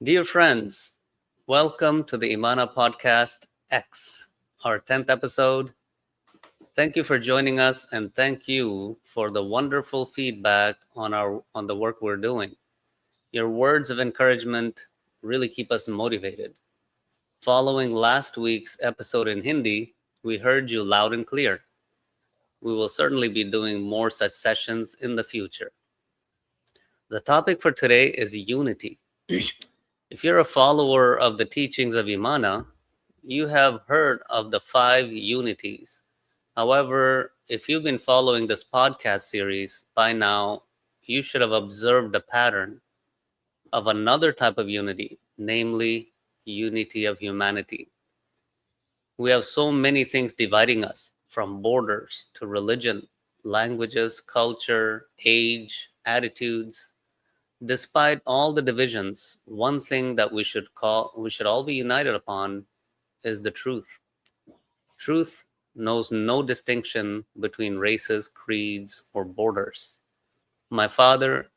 Dear friends, welcome to the IMANAH Podcast X, our 10th episode. Thank you for joining us and thank you for the wonderful feedback on the work we're doing. Your words of encouragement really keep us motivated. Following last week's episode in Hindi, we heard you loud and clear. We will certainly be doing more such sessions in the future. The topic for today is unity. If you're a follower of the teachings of IMANAH, you have heard of the 5 unities. However, if you've been following this podcast series, by now you should have observed a pattern of another type of unity, namely unity of humanity. We have so many things dividing us, from borders to religion, languages, culture, age, attitudes. Despite all the divisions, one thing that we should all be united upon is the truth. Truth knows no distinction between races, creeds, or borders. My father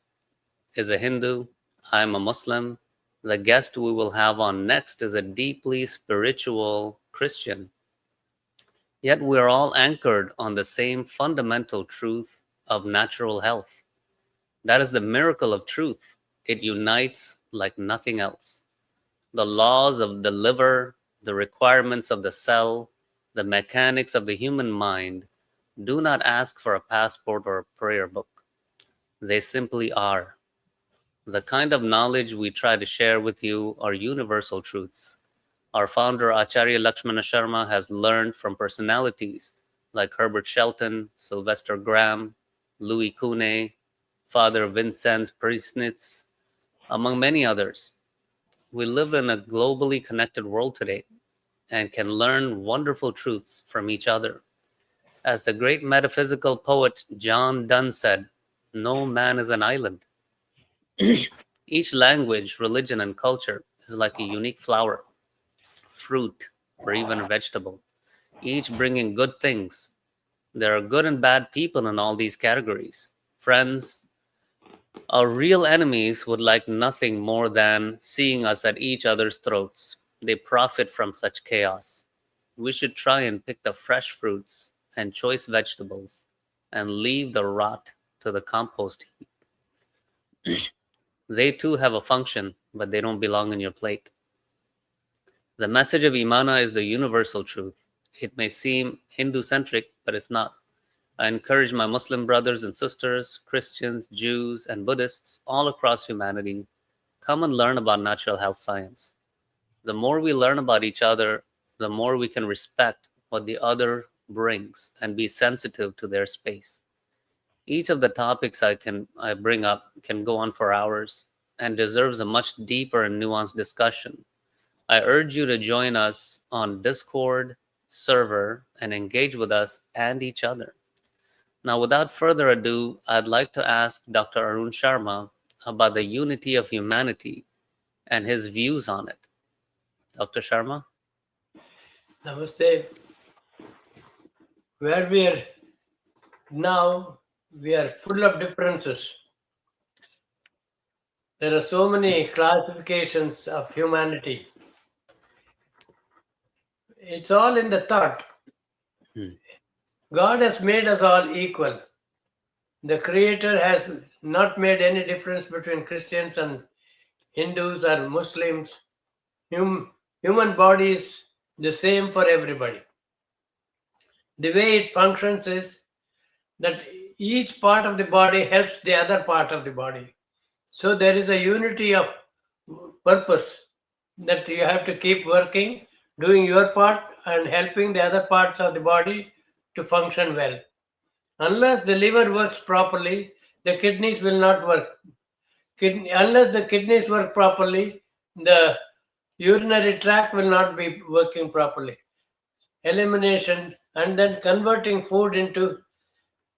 is a Hindu. I'm a Muslim. The guest we will have on next is a deeply spiritual Christian. Yet we are all anchored on the same fundamental truth of natural health. That is the miracle of truth. It unites like nothing else. The laws of the liver, the requirements of the cell, the mechanics of the human mind do not ask for a passport or a prayer book. They simply are. The kind of knowledge we try to share with you are universal truths. Our founder, Acharya Lakshmana Sharma, has learned from personalities like Herbert Shelton, Sylvester Graham, Louis Kuhne, Father Vincenz Priesnitz, among many others. We live in a globally connected world today and can learn wonderful truths from each other. As the great metaphysical poet John Donne said, "No man is an island." Each language, religion, and culture is like a unique flower, fruit, or even vegetable, each bringing good things. There are good and bad people in all these categories. Friends, our real enemies would like nothing more than seeing us at each other's throats. They profit from such chaos. We should try and pick the fresh fruits and choice vegetables and leave the rot to the compost heap. They too have a function, but they don't belong in your plate. The message of IMANAH is the universal truth. It may seem Hindu-centric, but it's not. I encourage my Muslim brothers and sisters, Christians, Jews, and Buddhists all across humanity, come and learn about natural health science. The more we learn about each other, the more we can respect what the other brings and be sensitive to their space. Each of the topics I bring up can go on for hours and deserves a much deeper and nuanced discussion. I urge you to join us on Discord server and engage with us and each other. Now, without further ado, I'd like to ask Dr. Arun Sharma about the unity of humanity and his views on it. Dr. Sharma? Namaste. Where we are now, we are full of differences. There are so many classifications of humanity. It's all in the thought. God has made us all equal. The Creator has not made any difference between Christians and Hindus or Muslims. Human body is the same for everybody. The way it functions is that each part of the body helps the other part of the body. So there is a unity of purpose that you have to keep working, doing your part and helping the other parts of the body to function well. Unless the liver works properly, the kidneys will not work. Unless the kidneys work properly, the urinary tract will not be working properly. Elimination and then converting food into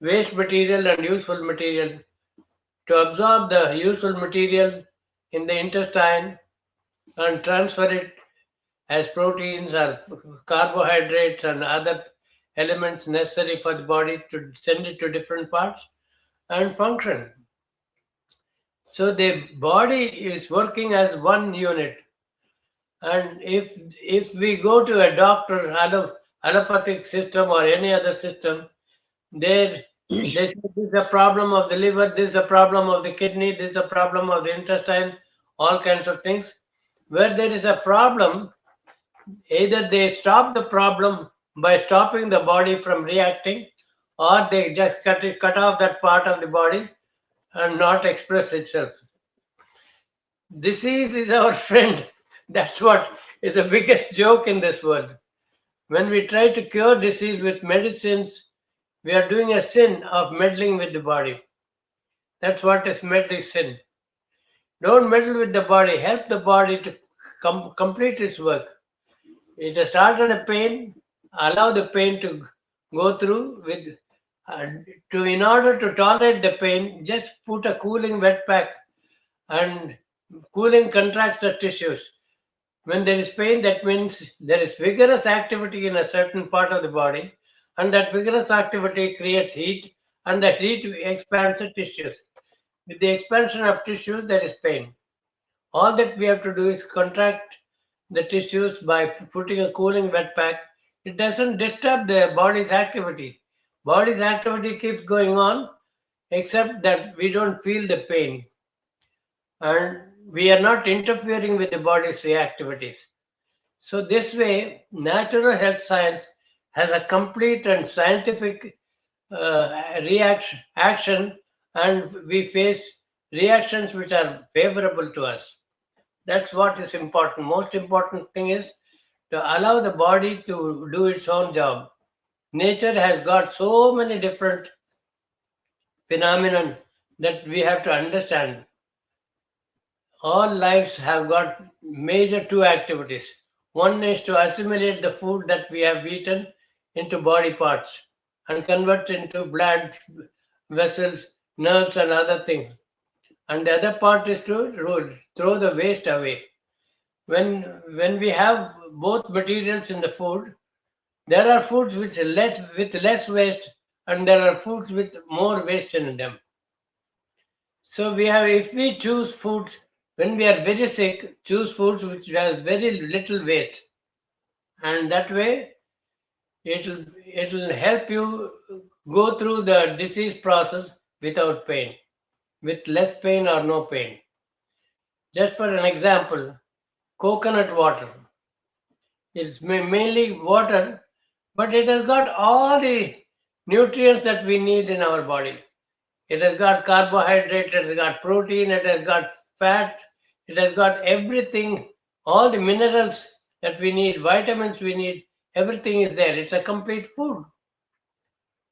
waste material and useful material, to absorb the useful material in the intestine and transfer it as proteins or carbohydrates and other elements necessary for the body to send it to different parts and function. So the body is working as one unit. And if we go to a doctor, allopathic system or any other system, there they say this is a problem of the liver, this is a problem of the kidney, this is a problem of the intestine, all kinds of things. Where there is a problem, either they stop the problem by stopping the body from reacting, or they just cut off that part of the body and not express itself. Disease is our friend. That's what is the biggest joke in this world. When we try to cure disease with medicines, we are doing a sin of meddling with the body. That's what is meddling sin. Don't meddle with the body. Help the body to complete its work. It has started a pain. Allow the pain to go through with. In order to tolerate the pain, just put a cooling wet pack, and cooling contracts the tissues. When there is pain, that means there is vigorous activity in a certain part of the body, and that vigorous activity creates heat, and that heat expands the tissues. With the expansion of tissues, there is pain. All that we have to do is contract the tissues by putting a cooling wet pack. It doesn't disturb the body's activity. Body's activity keeps going on, except that we don't feel the pain. And we are not interfering with the body's activities. So, this way, natural health science has a complete and scientific action, and we face reactions which are favorable to us. That's what is important. Most important thing is to allow the body to do its own job. Nature has got so many different phenomena that we have to understand. All lives have got major two activities. One is to assimilate the food that we have eaten into body parts and convert into blood vessels, nerves, and other things. And the other part is to throw the waste away. When we have both materials in the food, there are foods with less waste, and there are foods with more waste in them. So if we choose foods when we are very sick, choose foods which have very little waste, and that way it'll help you go through the disease process without pain, with less pain or no pain. Just for an example, coconut water is mainly water, but it has got all the nutrients that we need in our body. It has got carbohydrate, it has got protein, it has got fat, it has got everything, all the minerals that we need, vitamins we need, everything is there. It's a complete food.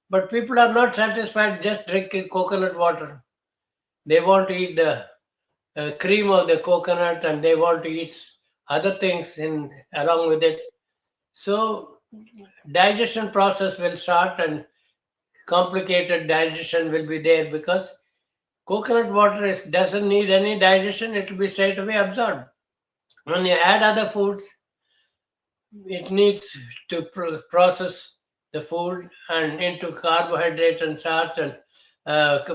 But people are not satisfied just drinking coconut water. They want to eat the cream of the coconut, and they want to eat other things along with it. So digestion process will start, and complicated digestion will be there, because coconut water doesn't need any digestion. It will be straight away absorbed. When you add other foods, it needs to process the food and into carbohydrate and starch and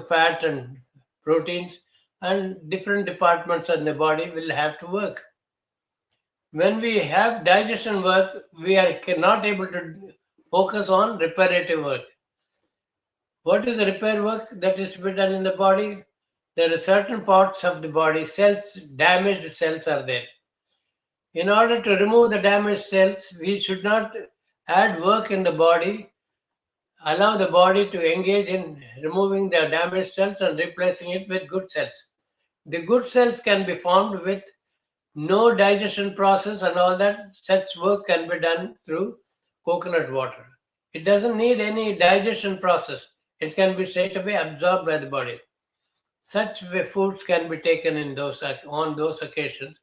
fat and proteins, and different departments in the body will have to work. When we have digestion work, we are not able to focus on reparative work. What is the repair work that is to be done in the body? There are certain parts of the body, damaged cells are there. In order to remove the damaged cells, we should not add work in the body. Allow the body to engage in removing the damaged cells and replacing it with good cells. The good cells can be formed with no digestion process and all that. Such work can be done through coconut water. It doesn't need any digestion process. It can be straight away absorbed by the body. Such foods can be taken on those occasions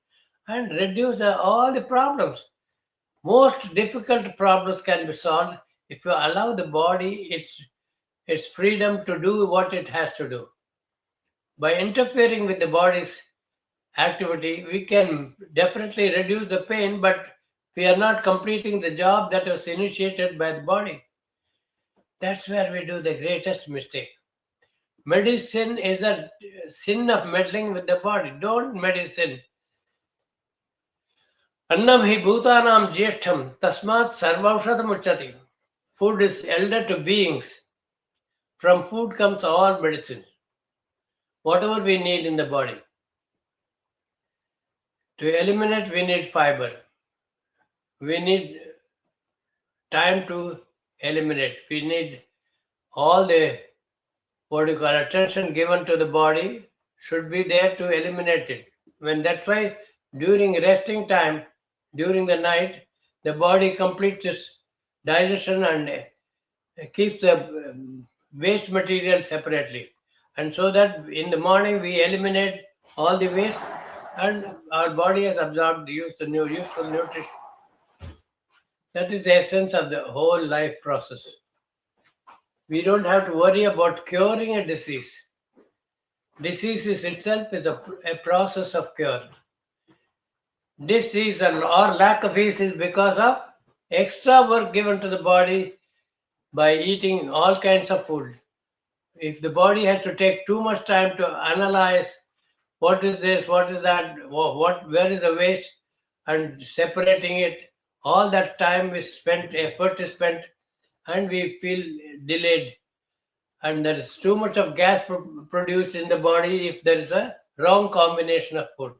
and reduce all the problems. Most difficult problems can be solved if you allow the body its freedom to do what it has to do. By interfering with the body's activity, we can definitely reduce the pain, but we are not completing the job that was initiated by the body. That's where we do the greatest mistake. Medicine is a sin of meddling with the body. Don't medicine. Annam hi bhutanam jyeshtham tasmat sarvaushadam uchati. Food is elder to beings. From food comes all medicines. Whatever we need in the body. To eliminate, we need fiber. We need time to eliminate. We need all the attention given to the body should be there to eliminate it. That's why during resting time, during the night, the body completes its digestion and keeps the waste material separately. And so that in the morning we eliminate all the waste and our body has absorbed useful nutrition. That is the essence of the whole life process. We don't have to worry about curing a disease. Disease itself is a process of cure. Disease or lack of ease is because of extra work given to the body by eating all kinds of food. If the body has to take too much time to analyze what is this, what is that, where is the waste, and separating it, all that time is spent, effort is spent, and we feel delayed. And there is too much of gas produced in the body if there is a wrong combination of food.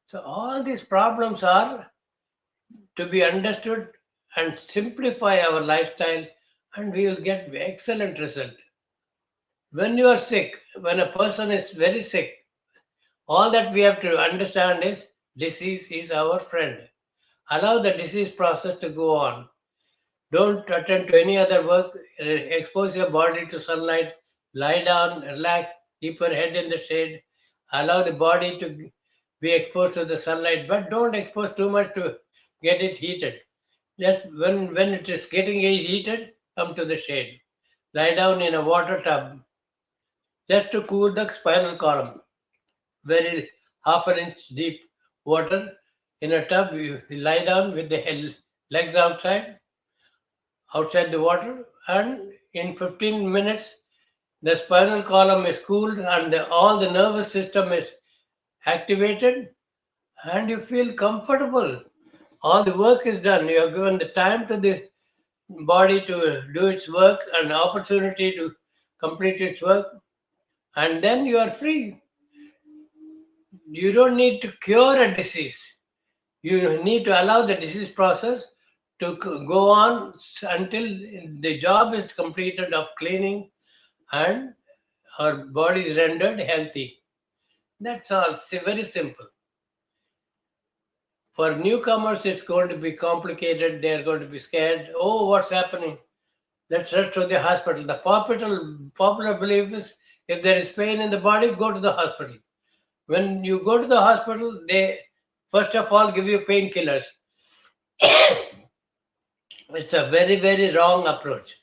So all these problems are to be understood and simplify our lifestyle, and we will get excellent result. When you are sick, when a person is very sick, all that we have to understand is disease is our friend. Allow the disease process to go on. Don't attend to any other work. Expose your body to sunlight. Lie down, relax, keep your head in the shade. Allow the body to be exposed to the sunlight, but don't expose too much to get it heated. Just when it is getting heated, come to the shade. Lie down in a water tub just to cool the spinal column. Very half an inch deep water in a tub. You lie down with the legs outside the water, and in 15 minutes the spinal column is cooled and all the nervous system is activated and you feel comfortable. All the work is done. You have given the time to the body to do its work and opportunity to complete its work, and then you are free. You don't need to cure a disease. You need to allow the disease process to go on until the job is completed of cleaning and our body is rendered healthy. That's all. It's very simple. For newcomers, it's going to be complicated. They're going to be scared. Oh, what's happening? Let's rush to the hospital. The popular belief is if there is pain in the body, go to the hospital. When you go to the hospital, they first of all give you painkillers. It's a very, very wrong approach.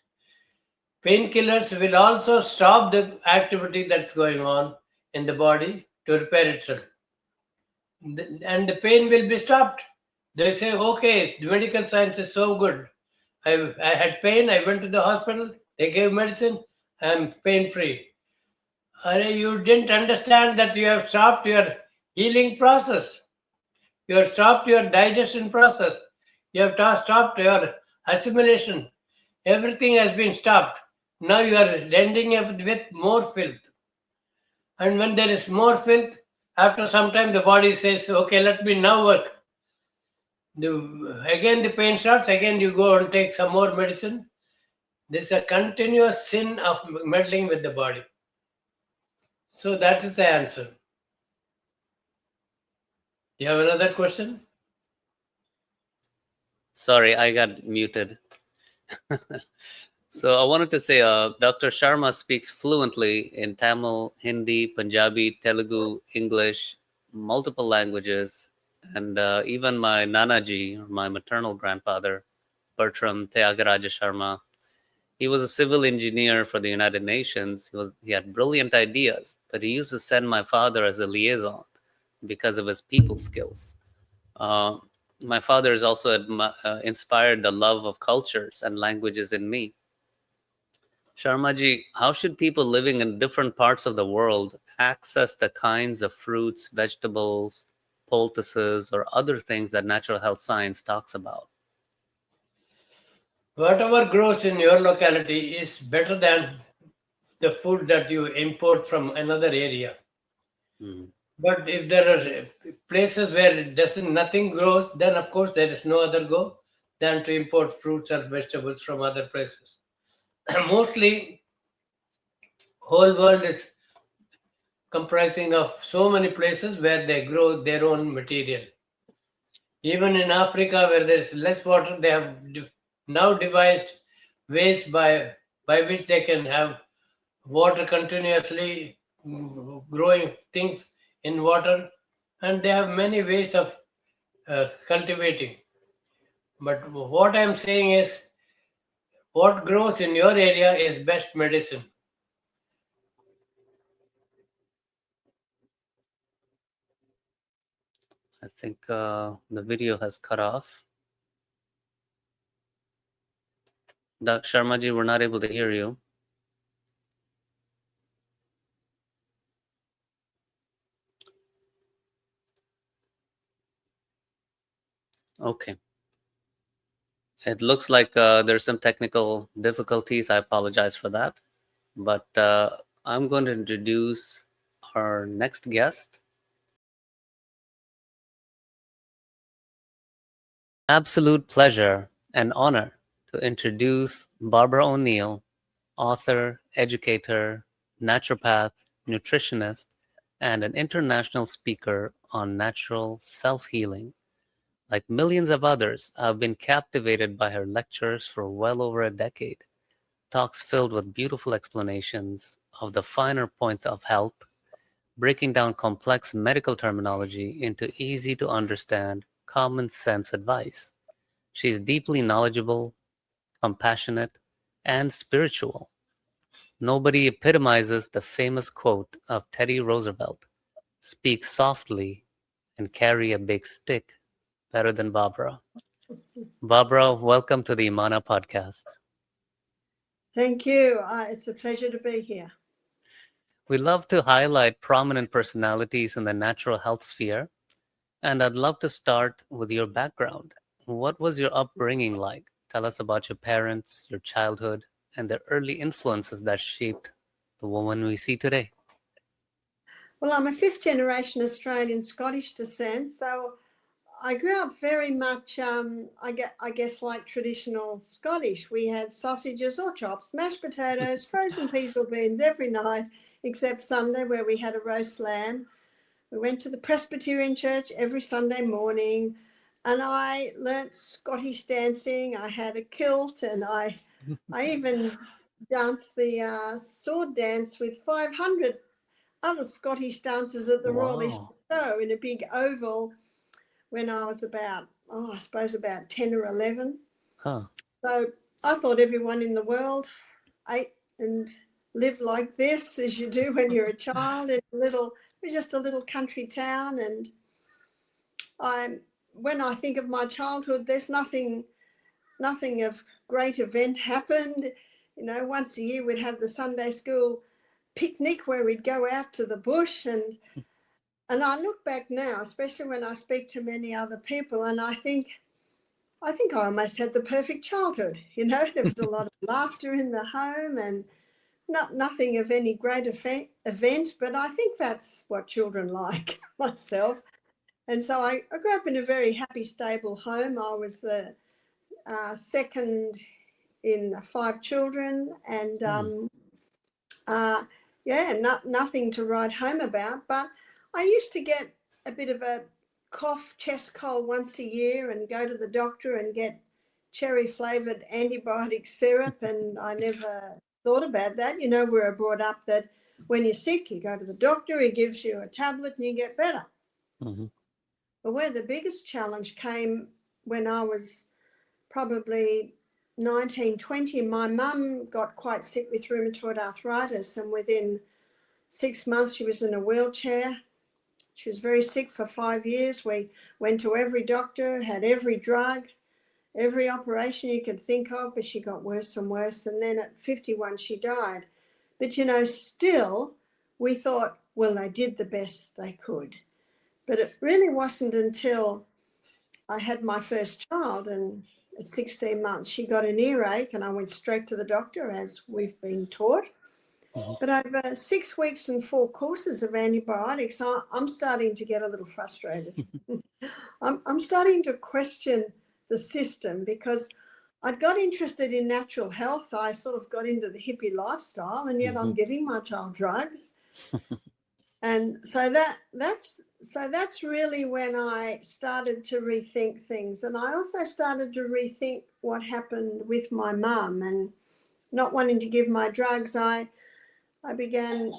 Painkillers will also stop the activity that's going on in the body to repair itself. And the pain will be stopped. They say, okay, the medical science is so good. I had pain, I went to the hospital, they gave medicine, I'm pain-free. You didn't understand that you have stopped your healing process. You have stopped your digestion process. You have stopped your assimilation. Everything has been stopped. Now you are ending up with more filth. And when there is more filth, after some time the body says, okay, let me now work. Again the pain starts, again you go and take some more medicine. This is a continuous sin of meddling with the body. So that is the answer. Do you have another question? Sorry, I got muted. So I wanted to say, Dr. Sharma speaks fluently in Tamil, Hindi, Punjabi, Telugu, English, multiple languages, and even my Nanaji, my maternal grandfather, Bertram Tyagaraja Sharma, he was a civil engineer for the United Nations. He had brilliant ideas, but he used to send my father as a liaison because of his people skills. My father has also inspired the love of cultures and languages in me. Sharmaji, how should people living in different parts of the world access the kinds of fruits, vegetables, poultices, or other things that natural health science talks about? Whatever grows in your locality is better than the food that you import from another area. Mhm. But if there are places where it doesn't nothing grows, then of course there is no other go than to import fruits and vegetables from other places. Mostly, whole world is comprising of so many places where they grow their own material. Even in Africa, where there is less water, they have now devised ways by which they can have water continuously growing things in water, and they have many ways of cultivating. But what I'm saying is, what grows in your area is best medicine. I think the video has cut off. Dr. Sharmaji, we're not able to hear you. Okay. It looks like there's some technical difficulties. I apologize for that. But I'm going to introduce our next guest. Absolute pleasure and honor to introduce Barbara O'Neill, author, educator, naturopath, nutritionist, and an international speaker on natural self-healing. Like millions of others, I've been captivated by her lectures for well over a decade. Talks filled with beautiful explanations of the finer points of health, breaking down complex medical terminology into easy to understand, common sense advice. She is deeply knowledgeable, compassionate, and spiritual. Nobody epitomizes the famous quote of Teddy Roosevelt, "Speak softly and carry a big stick," better than Barbara. Barbara, welcome to the IMANAH Podcast. Thank you. It's a pleasure to be here. We love to highlight prominent personalities in the natural health sphere, and I'd love to start with your background. What was your upbringing like? Tell us about your parents, your childhood, and the early influences that shaped the woman we see today. Well, I'm a fifth generation Australian Scottish descent, so I grew up very much, I guess, like traditional Scottish. We had sausages or chops, mashed potatoes, frozen peas or beans every night, except Sunday where we had a roast lamb. We went to the Presbyterian church every Sunday morning, and I learnt Scottish dancing. I had a kilt, and I even danced the sword dance with 500 other Scottish dancers at the Royal Easter Show in a big oval when I was about, I suppose about 10 or 11. Huh. So I thought everyone in the world ate and lived like this, as you do when you're a child in it was just a little country town. And when I think of my childhood, there's nothing of great event happened. You know, once a year we'd have the Sunday school picnic where we'd go out to the bush, and I look back now, especially when I speak to many other people, and I think I almost had the perfect childhood. You know, there was a lot of laughter in the home and nothing of any great event, but I think that's what children like, myself. And so I grew up in a very happy, stable home. I was the second in 5 children, and nothing to write home about. But I used to get a bit of a cough, chest cold once a year and go to the doctor and get cherry flavoured antibiotic syrup, and I never thought about that. You know, we were brought up that when you're sick, you go to the doctor, he gives you a tablet and you get better. Mm-hmm. But where the biggest challenge came when I was probably 19, 20, my mum got quite sick with rheumatoid arthritis, and within 6 months she was in a wheelchair. She was very sick for 5 years. We went to every doctor, had every drug, every operation you could think of, but she got worse and worse. And then at 51, she died. But, still we thought, well, they did the best they could. But it really wasn't until I had my first child, and at 16 months, she got an earache, and I went straight to the doctor, as we've been taught. But over 6 weeks and 4 courses of antibiotics, I'm starting to get a little frustrated. I'm starting to question the system, because I'd got interested in natural health. I sort of got into the hippie lifestyle, and yet I'm giving my child drugs. And so that's really when I started to rethink things. And I also started to rethink what happened with my mum, and not wanting to give my drugs. I began,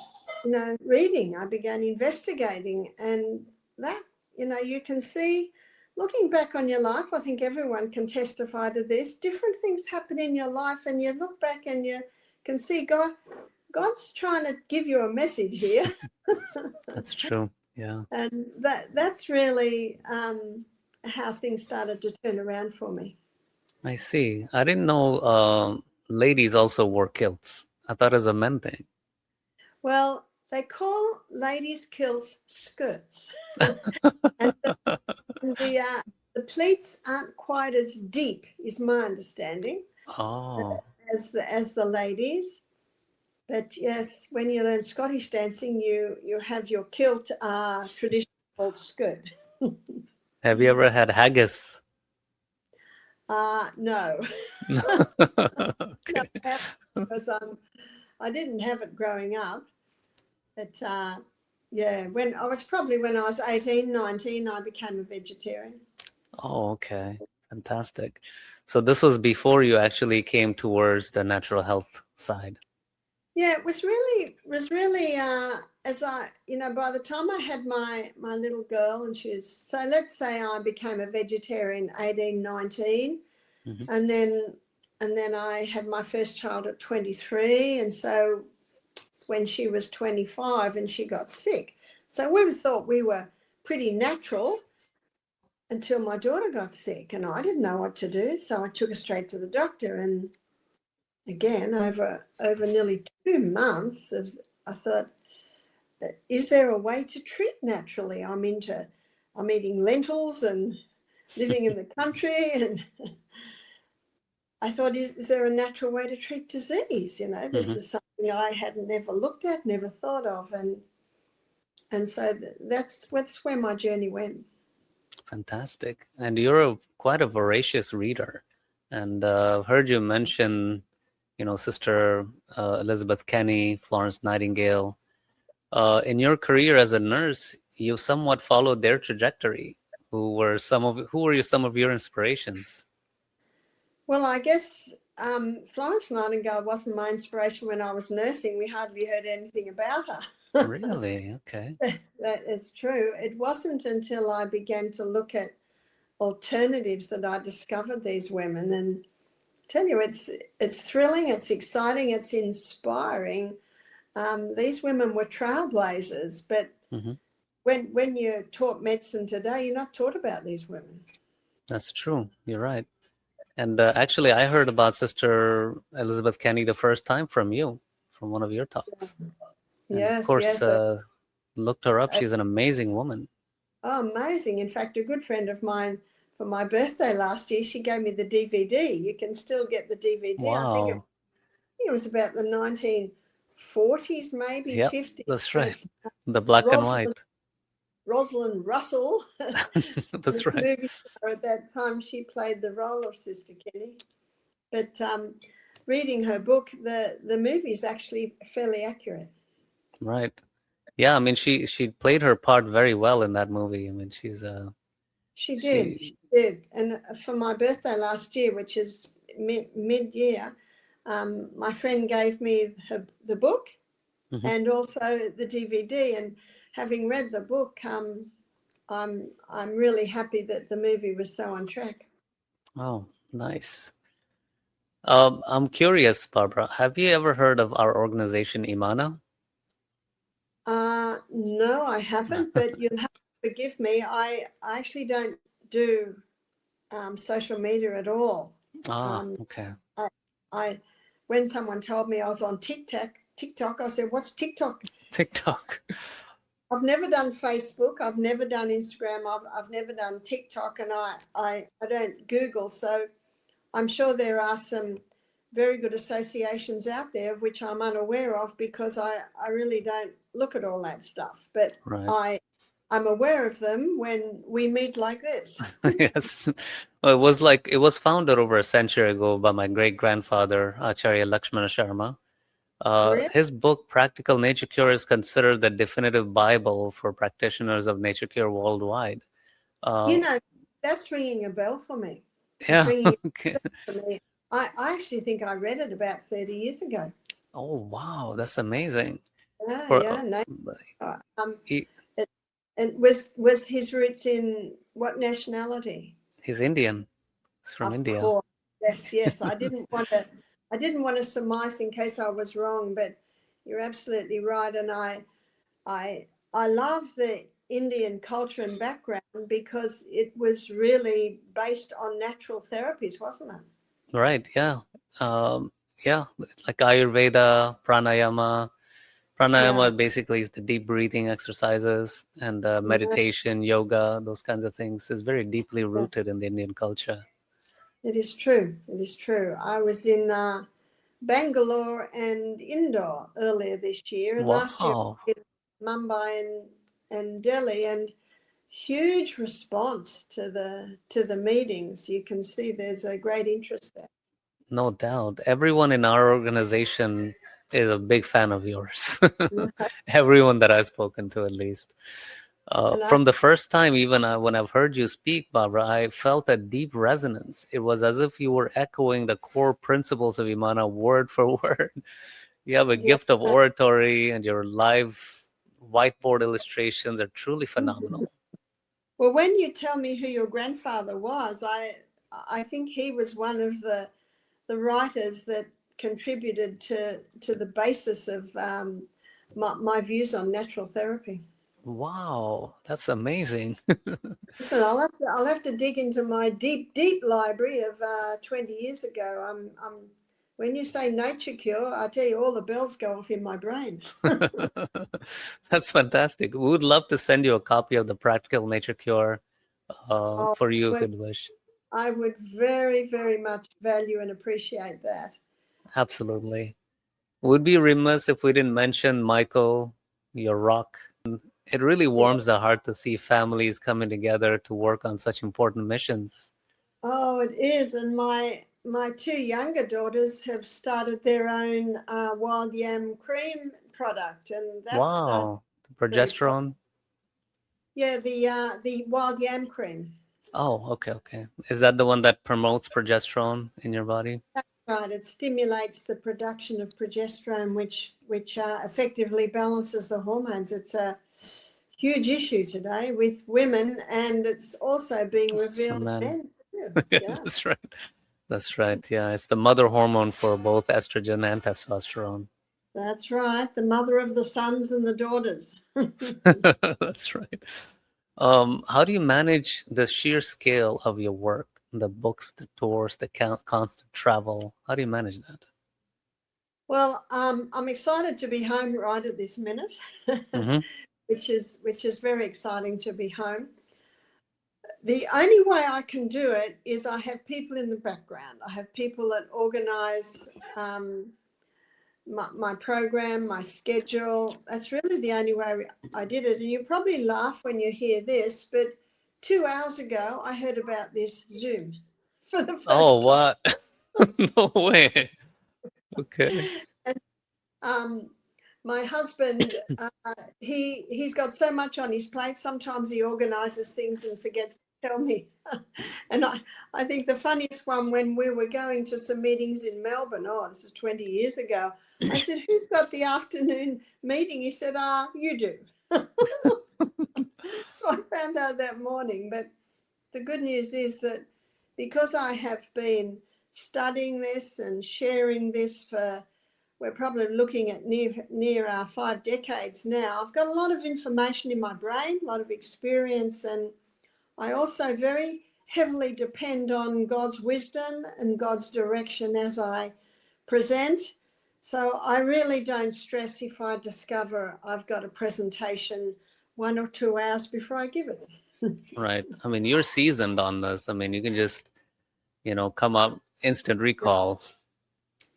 reading. I began investigating, and that, you can see, looking back on your life, I think everyone can testify to this. Different things happen in your life, and you look back and you can see God's trying to give you a message here. That's true. Yeah. And that's really how things started to turn around for me. I see. I didn't know ladies also wore kilts. I thought it was a men thing. Well, they call ladies' kilts skirts. And the pleats aren't quite as deep, is my understanding, as the ladies. But yes, when you learn Scottish dancing, you have your kilt tradition called skirt. Have you ever had haggis? No. Okay. No, because I didn't have it growing up. But when I was 18, 19, I became a vegetarian. Oh, okay. Fantastic. So this was before you actually came towards the natural health side. Yeah, it was really as I, by the time I had my little girl, and so let's say I became a vegetarian 18, 19, and then I had my first child at 23, and so when she was 25 and she got sick. So we thought we were pretty natural until my daughter got sick, and I didn't know what to do, so I took her straight to the doctor. And again, over nearly 2 months, I thought, is there a way to treat naturally? I'm eating lentils and living in the country, and I thought, is there a natural way to treat disease? This is something I had never looked at, never thought of, and so that's where my journey went. Fantastic. And you're quite a voracious reader, and I've heard you mention Sister Elizabeth Kenny, Florence Nightingale. In your career as a nurse, you somewhat followed their trajectory. Who were some of your inspirations? Well, I guess Florence Nightingale wasn't my inspiration when I was nursing. We hardly heard anything about her. Really? Okay. That is true. It wasn't until I began to look at alternatives that I discovered these women, and tell you, it's thrilling, it's exciting, it's inspiring. These women were trailblazers, but when you're taught medicine today, you're not taught about these women. That's true. You're right. And actually, I heard about Sister Elizabeth Kenny the first time from one of your talks. Yes, of course, yes. Looked her up. She's an amazing woman. Oh, amazing. In fact, a good friend of mine, for my birthday last year, she gave me the DVD. You can still get the DVD. Wow. I think it was about the 1940s, maybe, yep, 50s. That's right. The black and white. Rosalind Russell. That's right. Movie star at that time, she played the role of Sister Kenny. But reading her book, the movie is actually fairly accurate. Right. Yeah, I mean, she played her part very well in that movie. I mean, She did. And for my birthday last year, which is mid-year, my friend gave me the book and also the DVD. And having read the book, I'm really happy that the movie was so on track. Oh, nice. I'm curious, Barbara. Have you ever heard of our organization, IMANAH? No, I haven't, but you'll have to forgive me. I actually don't do social media at all. Okay. I when someone told me I was on TikTok, I said, "What's TikTok?" TikTok. I've never done Facebook. I've never done Instagram. I've never done TikTok, and I don't Google. So I'm sure there are some very good associations out there which I'm unaware of because I really don't look at all that stuff. But Right. I'm aware of them when we meet like this. Yes. Well, it was founded over a century ago by my great grandfather, Acharya Lakshmana Sharma. Really? His book, Practical Nature Cure, is considered the definitive Bible for practitioners of nature cure worldwide. You know, that's ringing a bell for me. It's Yeah. ringing a Okay. bell for me. I actually think I read it about 30 years ago. Oh, wow. That's amazing. Yeah, For, yeah. No, he, and was his roots in what nationality? he's Indian. He's from Of India. course. Yes. I didn't want to surmise in case I was wrong, but you're absolutely right. And I love the Indian culture and background because it was really based on natural therapies, wasn't it? Right. Yeah. Yeah. Like Ayurveda, pranayama. Pranayama basically is the deep breathing exercises and meditation, yoga, those kinds of things is very deeply rooted in the Indian culture. It is true. It is true. I was in Bangalore and Indore earlier this year, and last year Wow. in Mumbai and Delhi, and huge response to the meetings. You can see there's a great interest there. No doubt. Everyone in our organization is a big fan of yours. Everyone that I've spoken to, at least. From the first time, even when I've heard you speak, Barbara, I felt a deep resonance. It was as if you were echoing the core principles of IMANAH word for word. You have a gift of oratory, and your live whiteboard illustrations are truly phenomenal. Well, when you tell me who your grandfather was, I think he was one of the writers that contributed to the basis of my views on natural therapy. Wow, that's amazing. Listen, I'll have to dig into my deep library of 20 years ago. When you say nature cure, I tell you all the bells go off in my brain. That's fantastic. We would love to send you a copy of the Practical Nature Cure for you if you'd wish. I would very, very much value and appreciate that. Absolutely. Would be remiss if we didn't mention Michael, your rock. It really warms the heart to see families coming together to work on such important missions. Oh, it is. And my two younger daughters have started their own wild yam cream product, and that's Wow, the progesterone. Yeah, the wild yam cream. Oh, okay. Is that the one that promotes progesterone in your body? That's right. It stimulates the production of progesterone, which effectively balances the hormones. It's a huge issue today with women, and it's also being revealed in men too. Yeah, That's right. Yeah, it's the mother hormone for both estrogen and testosterone. That's right. The mother of the sons and the daughters. That's right. How do you manage the sheer scale of your work, the books, the tours, the constant travel? How do you manage that? Well, I'm excited to be home right at this minute, which is very exciting to be home. The only way I can do it is I have people in the background. I have people that organize my program, my schedule. That's really the only way I did it. And you probably laugh when you hear this, but 2 hours ago, I heard about this Zoom for the first time. Oh, what? No way. Okay. And my husband, he's got so much on his plate. Sometimes he organizes things and forgets to tell me. And I think the funniest one, when we were going to some meetings in Melbourne, this is 20 years ago, I said, who's got the afternoon meeting? He said, you do. So I found out that morning. But the good news is that because I have been studying this and sharing this we're probably looking at near 5 decades now, I've got a lot of information in my brain, a lot of experience, and I also very heavily depend on God's wisdom and God's direction as I present. So I really don't stress if I discover I've got a presentation 1 or 2 hours before I give it. Right. I mean, you're seasoned on this. I mean, you can just, come up, instant recall.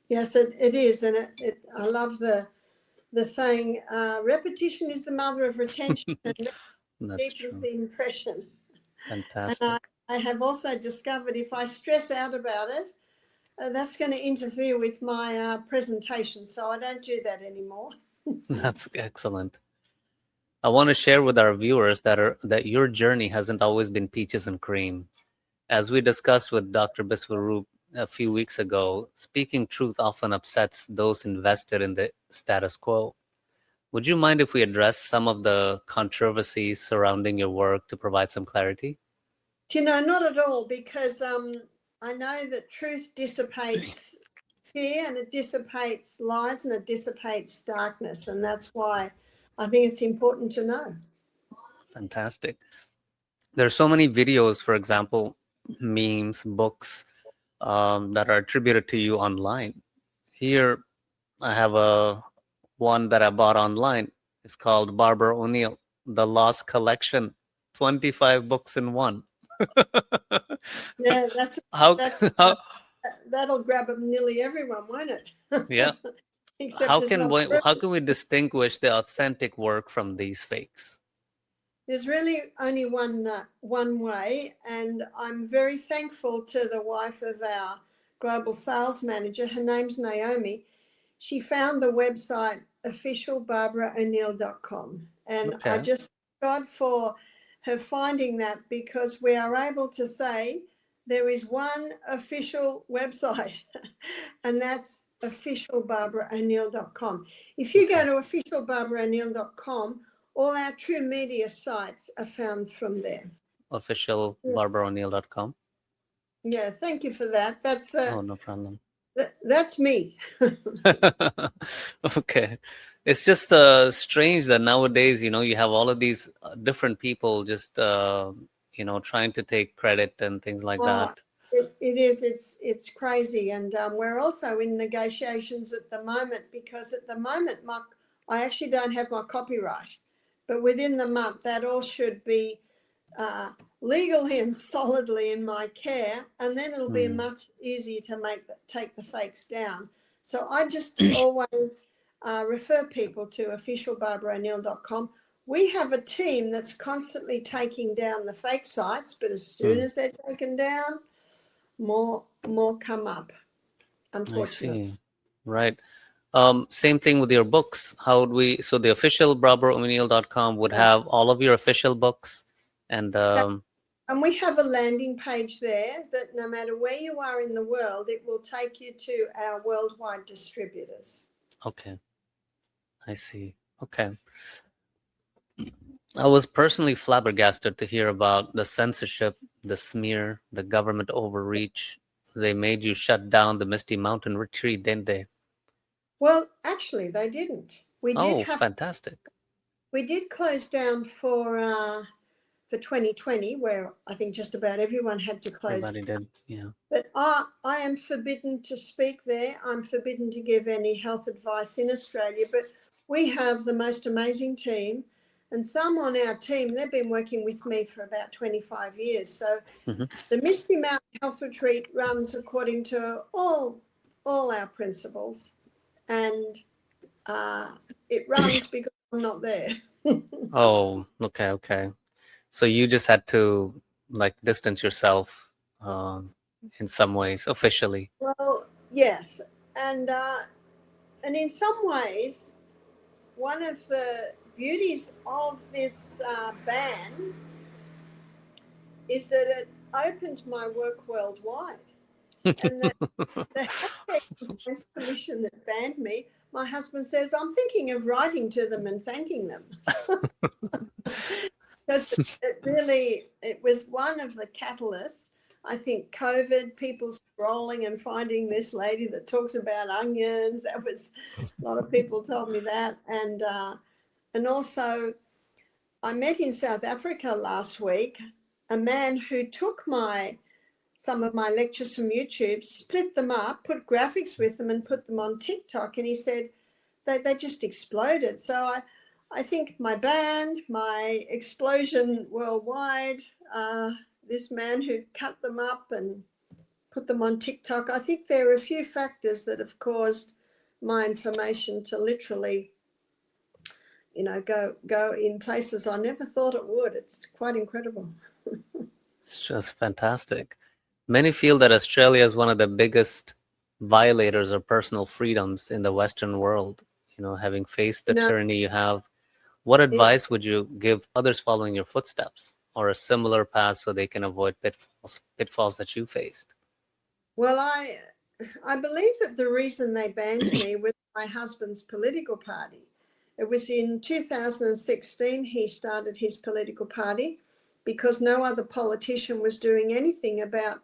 Yes, it is. And I love the saying, repetition is the mother of retention, and That's deep is true. the impression. Fantastic. And I have also discovered if I stress out about it, that's going to interfere with my presentation. So I don't do that anymore. That's excellent. I want to share with our viewers that your journey hasn't always been peaches and cream. As we discussed with Dr. Biswaroop a few weeks ago, speaking truth often upsets those invested in the status quo. Would you mind if we address some of the controversies surrounding your work to provide some clarity? Not at all, because I know that truth dissipates fear, and it dissipates lies, and it dissipates darkness. And that's why I think it's important to know. Fantastic. There are so many videos, for example, memes, books that are attributed to you online. Here, I have one that I bought online. It's called Barbara O'Neill, The Lost Collection, 25 books in one. Yeah, how that'll grab nearly everyone, won't it? yeah. Except how it's can not we distinguish the authentic work from these fakes? There's really only one way, and I'm very thankful to the wife of our global sales manager. Her name's Naomi. She found the website officialbarbarao'neill.com, and I just thank God for her finding that, because we are able to say there is one official website, and that's officialbarbarao'neill.com. If you go to officialbarbarao'neill.com, all our true media sites are found from there. Officialbarbarao'neill.com. Yeah, thank you for that. Oh, no problem. That's me. Okay. It's just strange that nowadays, you have all of these different people just, trying to take credit and things like that. It is. It's crazy. And we're also in negotiations at the moment, because at the moment, I actually don't have my copyright. But within the month, that all should be legally and solidly in my care, and then it'll be much easier to take the fakes down. So I just always refer people to officialbarbarao'neill.com. We have a team that's constantly taking down the fake sites, but as soon as they're taken down, more come up, unfortunately. I see. Right. Same thing with your books. So the official barbarao'neill.com would have all of your official books, and we have a landing page there that no matter where you are in the world, it will take you to our worldwide distributors. Okay. I see. Okay. I was personally flabbergasted to hear about the censorship, the smear, the government overreach. They made you shut down the Misty Mountain Retreat, didn't they? Well, actually, they didn't. Fantastic. We did close down for 2020, where I think just about everyone had to close. Everybody did, yeah. But I am forbidden to speak there. I'm forbidden to give any health advice in Australia. But we have the most amazing team, and some on our team, they've been working with me for about 25 years. So the Misty Mountain Health Retreat runs according to all our principles. And it runs because I'm not there. Oh, okay. So you just had to distance yourself in some ways, officially. Well, yes. And in some ways, one of the beauties of this ban is that it opened my work worldwide. And the Healthcare Commission that banned me, my husband says, I'm thinking of writing to them and thanking them. Because it was one of the catalysts. I think COVID, people scrolling and finding this lady that talks about onions. A lot of people told me that. And also, I met in South Africa last week a man who took some of my lectures from YouTube, split them up, put graphics with them, and put them on TikTok. And he said they just exploded. So I think my band, my explosion worldwide, this man who cut them up and put them on TikTok, I think there are a few factors that have caused my information to literally, go in places I never thought it would. It's quite incredible. It's just fantastic. Many feel that Australia is one of the biggest violators of personal freedoms in the Western world. Having faced the tyranny you have, what advice would you give others following your footsteps or a similar path so they can avoid pitfalls that you faced? Well, I believe that the reason they banned me was my husband's political party. It was in 2016 he started his political party because no other politician was doing anything about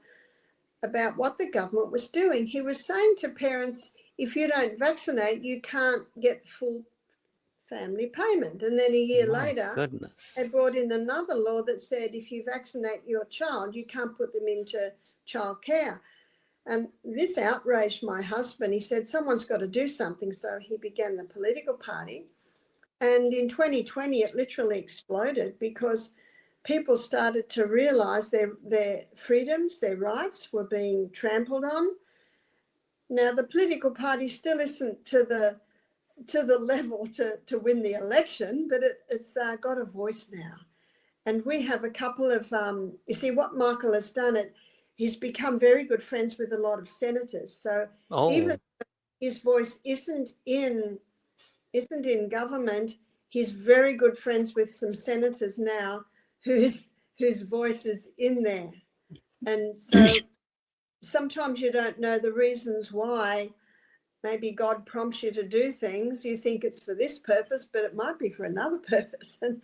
what the government was doing. He was saying to parents, if you don't vaccinate, you can't get full family payment. And then a year later, they brought in another law that said if you vaccinate your child, you can't put them into childcare. And this outraged my husband. He said, someone's got to do something. So he began the political party. And in 2020, it literally exploded because people started to realize their freedoms, their rights were being trampled on. Now, the political party still isn't to the level to win the election, but it's got a voice now. And we have a couple of, you see, what Michael has done, he's become very good friends with a lot of senators. So even though his voice isn't in government, he's very good friends with some senators now whose voice is in there. And so sometimes you don't know the reasons why. Maybe God prompts you to do things. You think it's for this purpose, but it might be for another purpose. And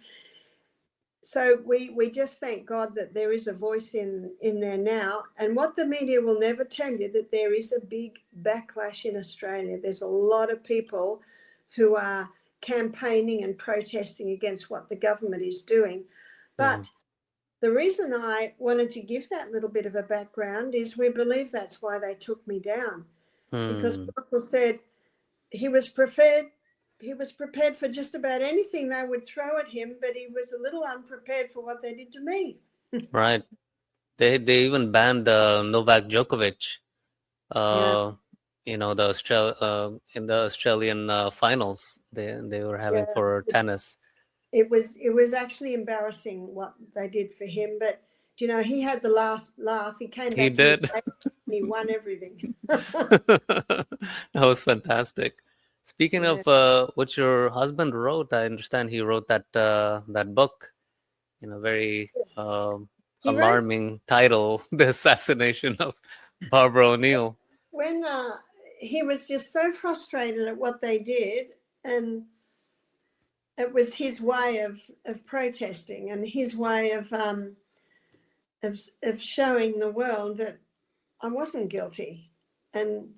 so we just thank God that there is a voice in there now. And what the media will never tell you, that there is a big backlash in Australia. There's a lot of people who are campaigning and protesting against what the government is doing. But the reason I wanted to give that little bit of a background is we believe that's why they took me down. Because Michael said he was prepared for just about anything they would throw at him, but he was a little unprepared for what they did to me. Right. They even banned Novak Djokovic. In the Australian finals they were having for tennis. It was actually embarrassing what they did for him, but he had the last laugh. He came back. He did. And he won everything. That was fantastic. Speaking of what your husband wrote, I understand he wrote that book. Very alarming title, "The Assassination of Barbara O'Neill." When he was just so frustrated at what they did, and it was his way of protesting and his way of showing the world that I wasn't guilty. And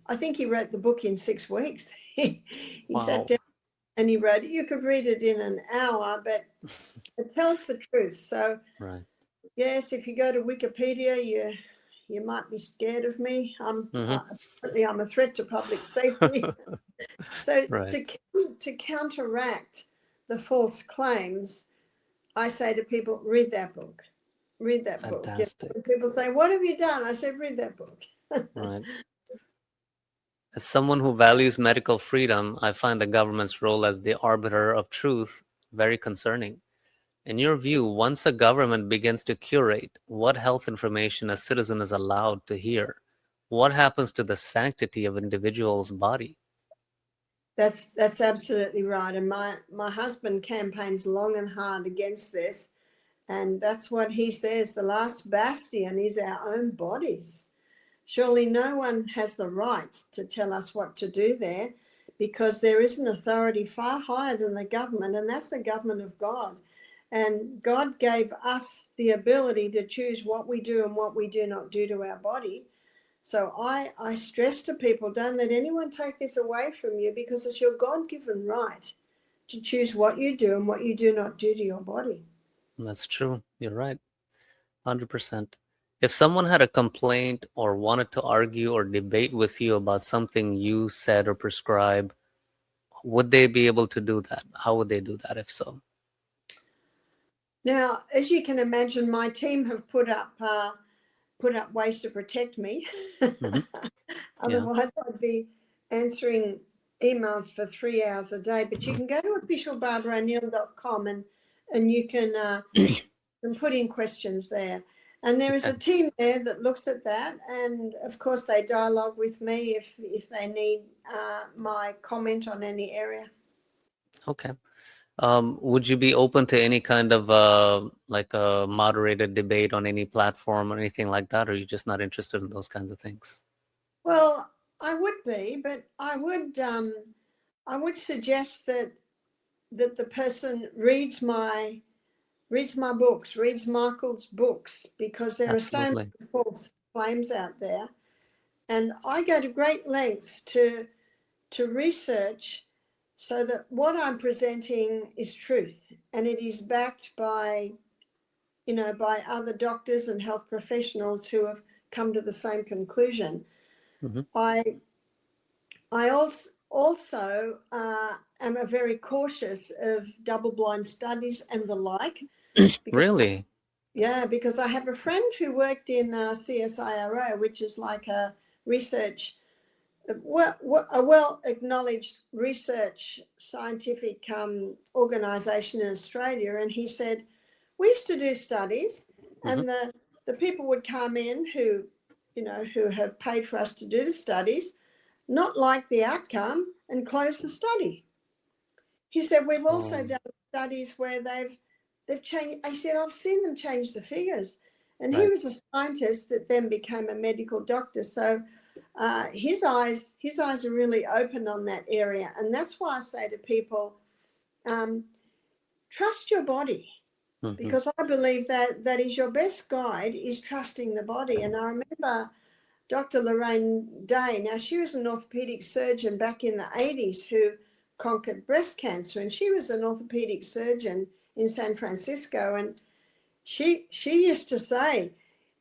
I think he wrote the book in 6 weeks. He sat down and he wrote it. You could read it in an hour, but it tells the truth. So yes, if you go to Wikipedia, you might be scared of me. I'm a threat to public safety. So to counteract the false claims, I say to people, read that book. Read that book. When people say, what have you done? I said, read that book. Right. As someone who values medical freedom, I find the government's role as the arbiter of truth very concerning. In your view, once a government begins to curate what health information a citizen is allowed to hear, what happens to the sanctity of an individual's body? That's absolutely right. And my husband campaigns long and hard against this. And that's what he says. The last bastion is our own bodies. Surely no one has the right to tell us what to do there, because there is an authority far higher than the government, and that's the government of God. And God gave us the ability to choose what we do and what we do not do to our body. So I stress to people, don't let anyone take this away from you, because it's your God-given right to choose what you do and what you do not do to your body. That's true. You're right. 100%. If someone had a complaint or wanted to argue or debate with you about something you said or prescribe, would they be able to do that? How would they do that if so? Now, as you can imagine, my team have put up ways to protect me. Mhm. Otherwise, I'd be answering emails for 3 hours a day. But you can go to officialbarbaro'Neill.com and you can put in questions there. And there is a team there that looks at that. And of course, they dialogue with me if they need my comment on any area. Okay. Would you be open to any kind of like a moderated debate on any platform or anything like that? Or are you just not interested in those kinds of things? Well, I would be, but I would suggest that the person reads my books, reads Michael's books, because there are so Absolutely. many false claims out there. And I go to great lengths to research so that what I'm presenting is truth, and it is backed by, by other doctors and health professionals who have come to the same conclusion. Mhm. I also am a very cautious of double-blind studies and the like. Really? Yeah, because I have a friend who worked in CSIRO, which is like a research, a well-acknowledged research scientific organisation in Australia, and he said, we used to do studies, and the people would come in who have paid for us to do the studies, not like the outcome, and close the study. He said, we've also done studies where they've changed. I said, I've seen them change the figures. And he was a scientist that then became a medical doctor. So his eyes are really open on that area. And that's why I say to people, trust your body, because I believe that is your best guide, is trusting the body. And I remember Dr. Lorraine Day. Now, she was an orthopedic surgeon back in the 80s who conquered breast cancer, and she was an orthopedic surgeon in San Francisco. And she used to say,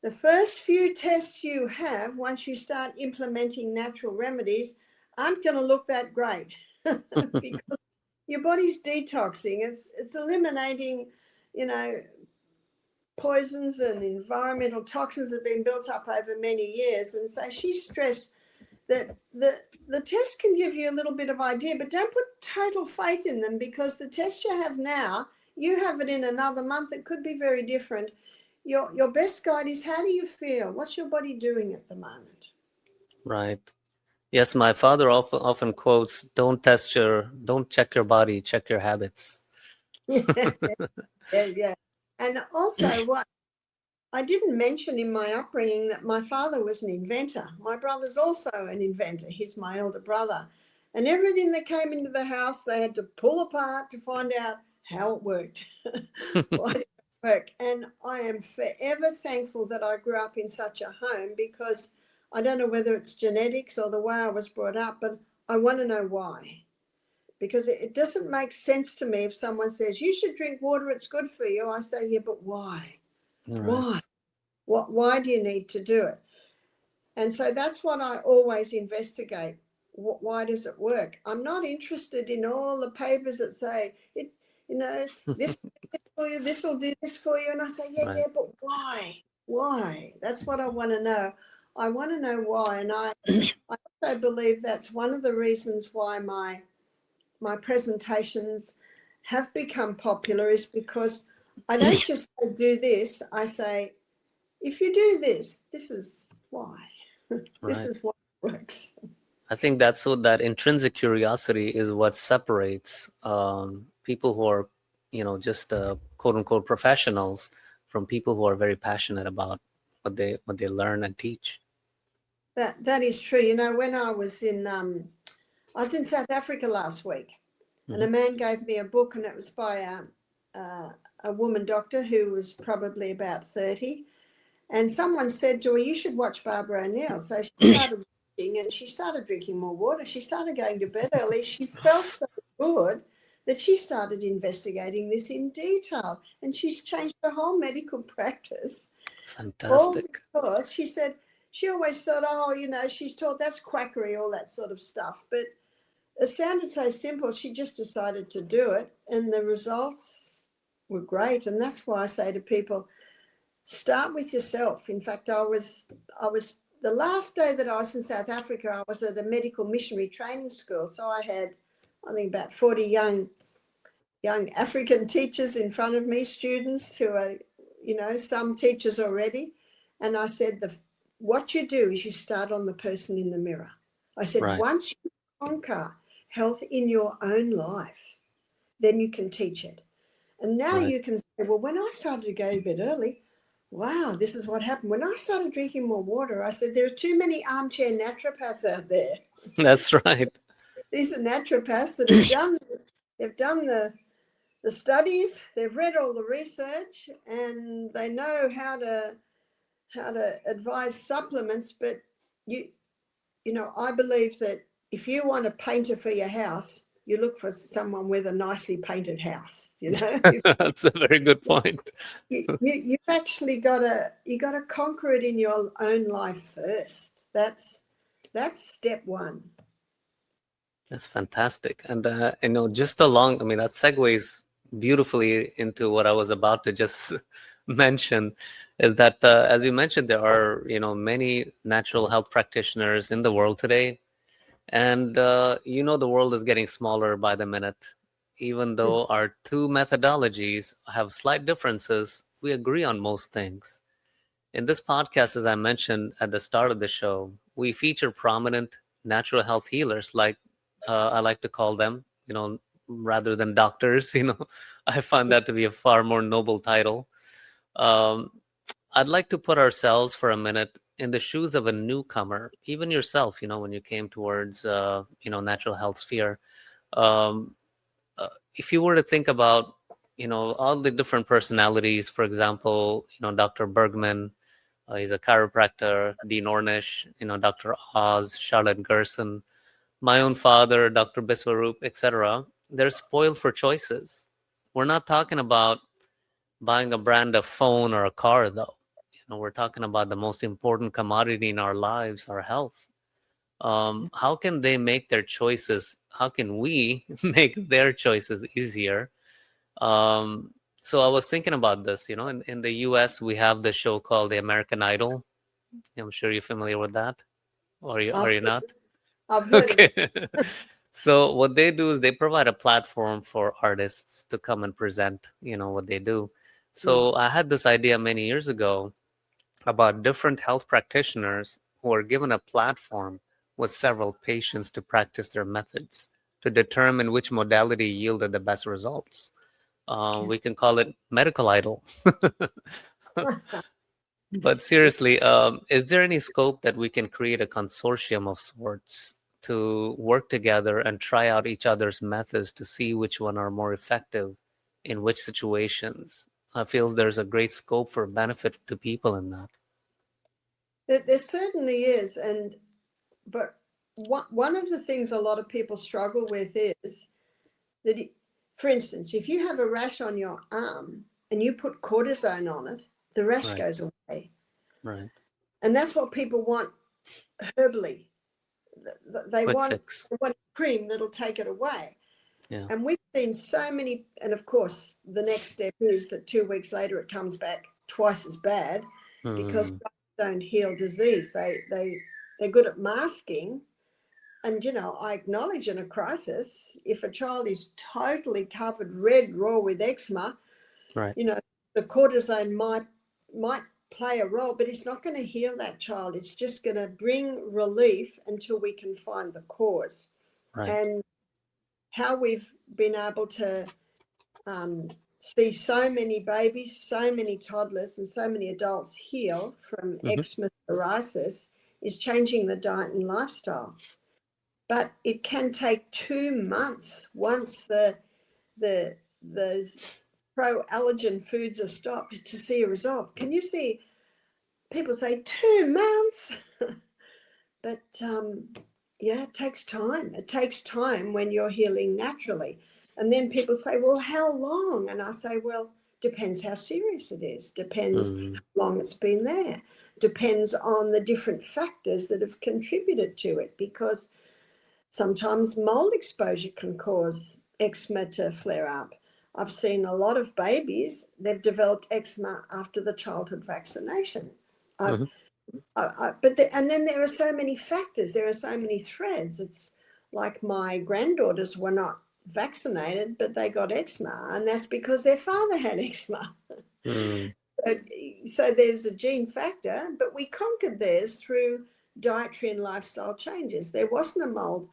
the first few tests you have, once you start implementing natural remedies, aren't going to look that great because your body's detoxing. It's eliminating, poisons and environmental toxins that have been built up over many years. And so she stressed that the test can give you a little bit of idea, but don't put total faith in them, because the test you have now, you have it in another month. It could be very different. Your best guide is, how do you feel? What's your body doing at the moment? Right. Yes, my father often quotes, don't check your body, check your habits. Yeah. And also, what I didn't mention in my upbringing, that my father was an inventor. My brother's also an inventor. He's my elder brother. And everything that came into the house, they had to pull apart to find out how it worked. Why did it work? And I am forever thankful that I grew up in such a home, because I don't know whether it's genetics or the way I was brought up, but I want to know why. Because it doesn't make sense to me if someone says, you should drink water, it's good for you. I say, yeah, but why? Right. Why do you need to do it? And so that's what I always investigate. Why does it work? I'm not interested in all the papers that say, this for you, this will do this for you. And I say, yeah, but why? Why? That's what I want to know. I want to know why. And I also believe that's one of the reasons why my presentations have become popular, is because I don't just say, do this. I say, if you do this, this is why. This is what works. I think that intrinsic curiosity is what separates people who are, just quote unquote professionals from people who are very passionate about what they learn and teach. That is true. When I was in South Africa last week, and a man gave me a book, and it was by a woman doctor who was probably about 30. And someone said to her, you should watch Barbara O'Neill. So she started watching, and she started drinking more water. She started going to bed early. She felt so good that she started investigating this in detail. And she's changed her whole medical practice. Fantastic. because she said she always thought, oh, she's taught that's quackery, all that sort of stuff. But it sounded so simple. She just decided to do it, and the results were great. And that's why I say to people, start with yourself. In fact, I was the last day that I was in South Africa, I was at a medical missionary training school. So I had, I think, about 40 young African teachers in front of me, students who are, some teachers already. And I said, what you do is you start on the person in the mirror. I said, Right. once you conquer health in your own life, then you can teach it. And now Right. you can say, well, when I started to go to bed early, wow, this is what happened. When I started drinking more water, I said, there are too many armchair naturopaths out there. That's right. These are naturopaths that they've done the studies, they've read all the research, and they know how to advise supplements. But I believe that if you want a painter for your house, you look for someone with a nicely painted house. That's a very good point. You've actually got to conquer it in your own life first. That's step one. That's fantastic. And that segues beautifully into what I was about to just mention, is that as you mentioned, there are many natural health practitioners in the world today, and the world is getting smaller by the minute. Even though our two methodologies have slight differences, we agree on most things. In this podcast, as I mentioned at the start of the show, we feature prominent natural health healers, like I like to call them, rather than doctors. I find that to be a far more noble title. I'd like to put ourselves for a minute in the shoes of a newcomer, even yourself, when you came towards, natural health sphere. If you were to think about, all the different personalities, for example, Dr. Bergman, he's a chiropractor, Dean Ornish, Dr. Oz, Charlotte Gerson, my own father, Dr. Biswaroop, etc. They're spoiled for choices. We're not talking about buying a brand of phone or a car, though. We're talking about the most important commodity in our lives, our health. How can they make their choices? How can we make their choices easier? So I was thinking about this. In the US, we have the show called The American Idol. I'm sure you're familiar with that. Or are you not? I've heard of it. Okay. So what they do is they provide a platform for artists to come and present, what they do. So I had this idea many years ago about different health practitioners who are given a platform with several patients to practice their methods to determine which modality yielded the best results. We can call it medical idol. But seriously, is there any scope that we can create a consortium of sorts to work together and try out each other's methods to see which one are more effective in which situations? I feel there's a great scope for benefit to people in that. There certainly is, but one of the things a lot of people struggle with is that, for instance, if you have a rash on your arm and you put cortisone on it, the rash Right. goes away. Right. And that's what people want herbally. They Quick want fix. a cream that'll take it away. Yeah. And we've seen so many, and of course, the next step is that 2 weeks later it comes back twice as bad because Mm. drugs don't heal disease. They're good at masking. And, I acknowledge in a crisis, if a child is totally covered red raw with eczema, Right. the cortisone might play a role, but it's not going to heal that child. It's just going to bring relief until we can find the cause. Right. And how we've been able to see so many babies, so many toddlers, and so many adults heal from eczema psoriasis is changing the diet and lifestyle. But it can take 2 months once those pro-allergen foods are stopped to see a result. Can you see? People say 2 months, but it takes time. It takes time when you're healing naturally. And then people say, well, how long? And I say, well, Depends how serious it is. Depends Mm. how long it's been there. Depends on the different factors that have contributed to it, because sometimes mold exposure can cause eczema to flare up. I've seen a lot of babies, they've developed eczema after the childhood vaccination. Mhm. And then there are so many factors, there are so many threads. It's like my granddaughters were not vaccinated, but they got eczema, and that's because their father had eczema. Mm. So there's a gene factor, but we conquered theirs through dietary and lifestyle changes. There wasn't a mold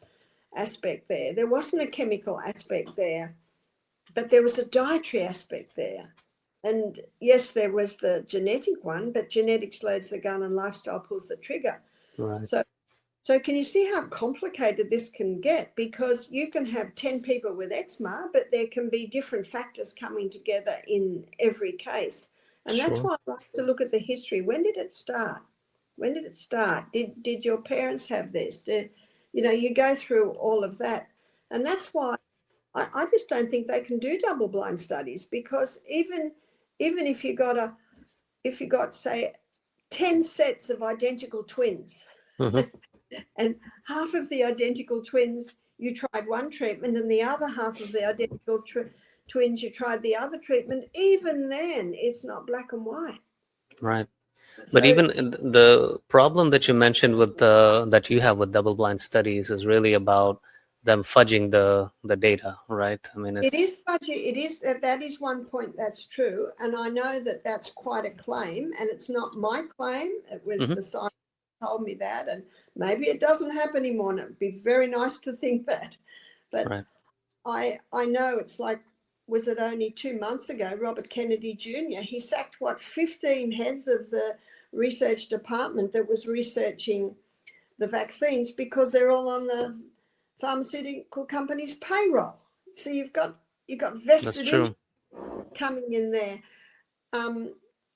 aspect there. There wasn't a chemical aspect there, but there was a dietary aspect there. And yes, there was the genetic one, but genetics loads the gun and lifestyle pulls the trigger. Right. So can you see how complicated this can get? Because you can have 10 people with eczema, but there can be different factors coming together in every case. And that's Sure. why I like to look at the history. When did it start? When did it start? Did your parents have this? You go through all of that. And that's why I just don't think they can do double-blind studies, because even if you got say 10 sets of identical twins, Mhm. and half of the identical twins you tried one treatment, and the other half of the identical twins you tried the other treatment, even then it's not black and white. Right. So, But even the problem that you mentioned with that you have with double-blind studies is really about them fudging the data, right? I mean, it it's is fudgy. It is that is one point that's true, and I know that that's quite a claim, and it's not my claim. It was Mhm. the science told me that, and maybe it doesn't happen anymore, and it would be very nice to think that. But right. I know it's like, was it only 2 months ago, Robert Kennedy Jr., he sacked 15 heads of the research department that was researching the vaccines, because they're all on the pharmaceutical company's payroll. So you've got That's vested true. interest coming in there.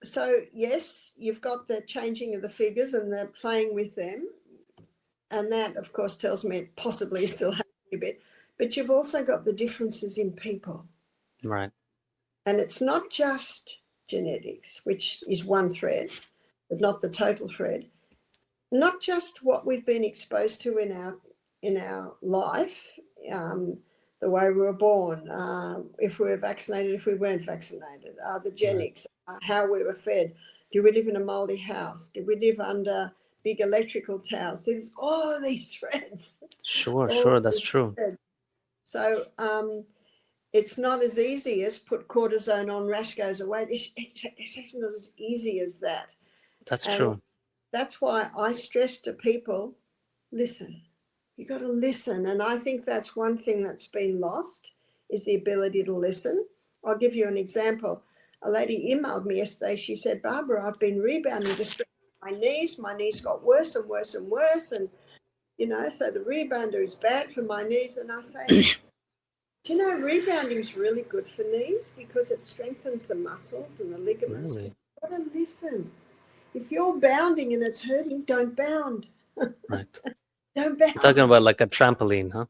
So yes, you've got the changing of the figures and the playing with them, and that of course tells me it possibly is still happening a bit. But you've also got the differences in people, Right. and it's not just genetics, which is one thread, but not the total thread. Not just what we've been exposed to in our life, the way we were born, if we were vaccinated, if we weren't vaccinated, the genetics, how we were fed. Do we live in a mouldy house? Do we live under big electrical towers? So there's all of these threads. Sure, that's true. So it's not as easy as put cortisone on, rash goes away. It's actually not as easy as that. That's And true. that's why I stress to people, listen. You got to listen. And I think that's one thing that's been lost, is the ability to listen. I'll give you an example. A lady emailed me yesterday. She said, Barbara, I've been rebounding to strengthen my knees. My knees got worse and worse and worse. And, so the rebounder is bad for my knees. And I say, do you know, rebounding is really good for knees because it strengthens the muscles and the ligaments. Really? But you've got to listen. If you're bounding and it's hurting, don't bound. Right. Don't You're talking bound. about like a trampoline, huh?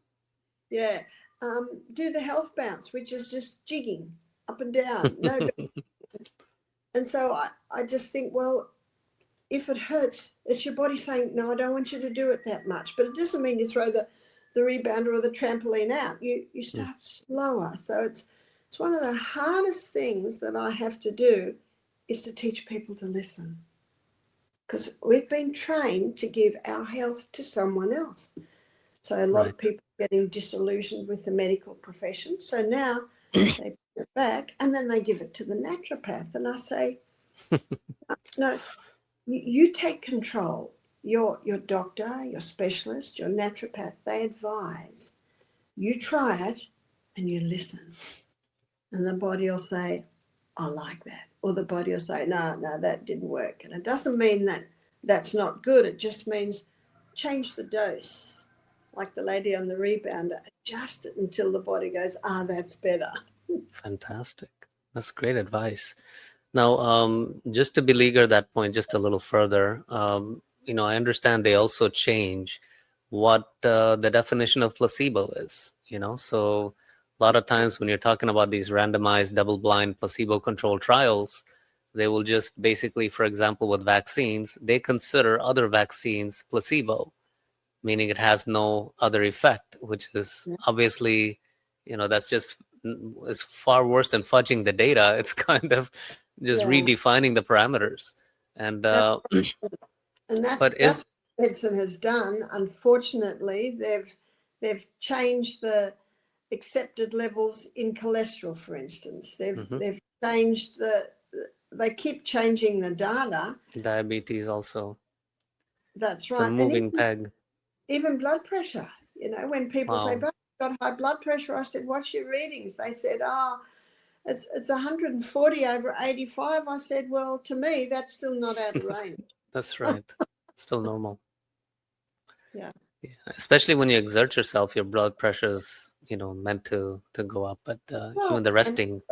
Yeah. Do the health bounce, which is just jigging up and down. No. And so I just think, well, if it hurts, it's your body saying, no, I don't want you to do it that much. But it doesn't mean you throw the rebounder or the trampoline out. You start slower. So it's one of the hardest things that I have to do, is to teach people to listen. Because we've been trained to give our health to someone else. So a lot of people are getting disillusioned with the medical profession. So now they put it back and then they give it to the naturopath. And I say, no, you take control. Your doctor, your specialist, your naturopath, they advise. You try it and you listen. And the body will say, I like that. Or the body will say, no, that didn't work. And it doesn't mean that that's not good. It just means change the dose. Like the lady on the rebounder, adjust it until the body goes, that's better. Fantastic. That's great advice. Now, just to beleaguer that point just a little further, I understand they also change what the definition of placebo is. So A lot of times when you're talking about these randomized, double-blind, placebo-controlled trials, they will just basically, for example, with vaccines, they consider other vaccines placebo, meaning it has no other effect, which is obviously, that's just it's far worse than fudging the data. It's kind of just redefining the parameters. And and but that's what medicine has done. Unfortunately, they've changed the accepted levels in cholesterol, for instance. They've changed they keep changing the data. Diabetes also. That's It's right. a moving peg. Even blood pressure. When people say, "But I've got high blood pressure," I said, "What's your readings?" They said, it's 140 over 85. I said, "Well, to me, that's still not out of range." That's right. Still normal. Yeah. Especially when you exert yourself, your blood pressure is, meant to go up. But even the resting.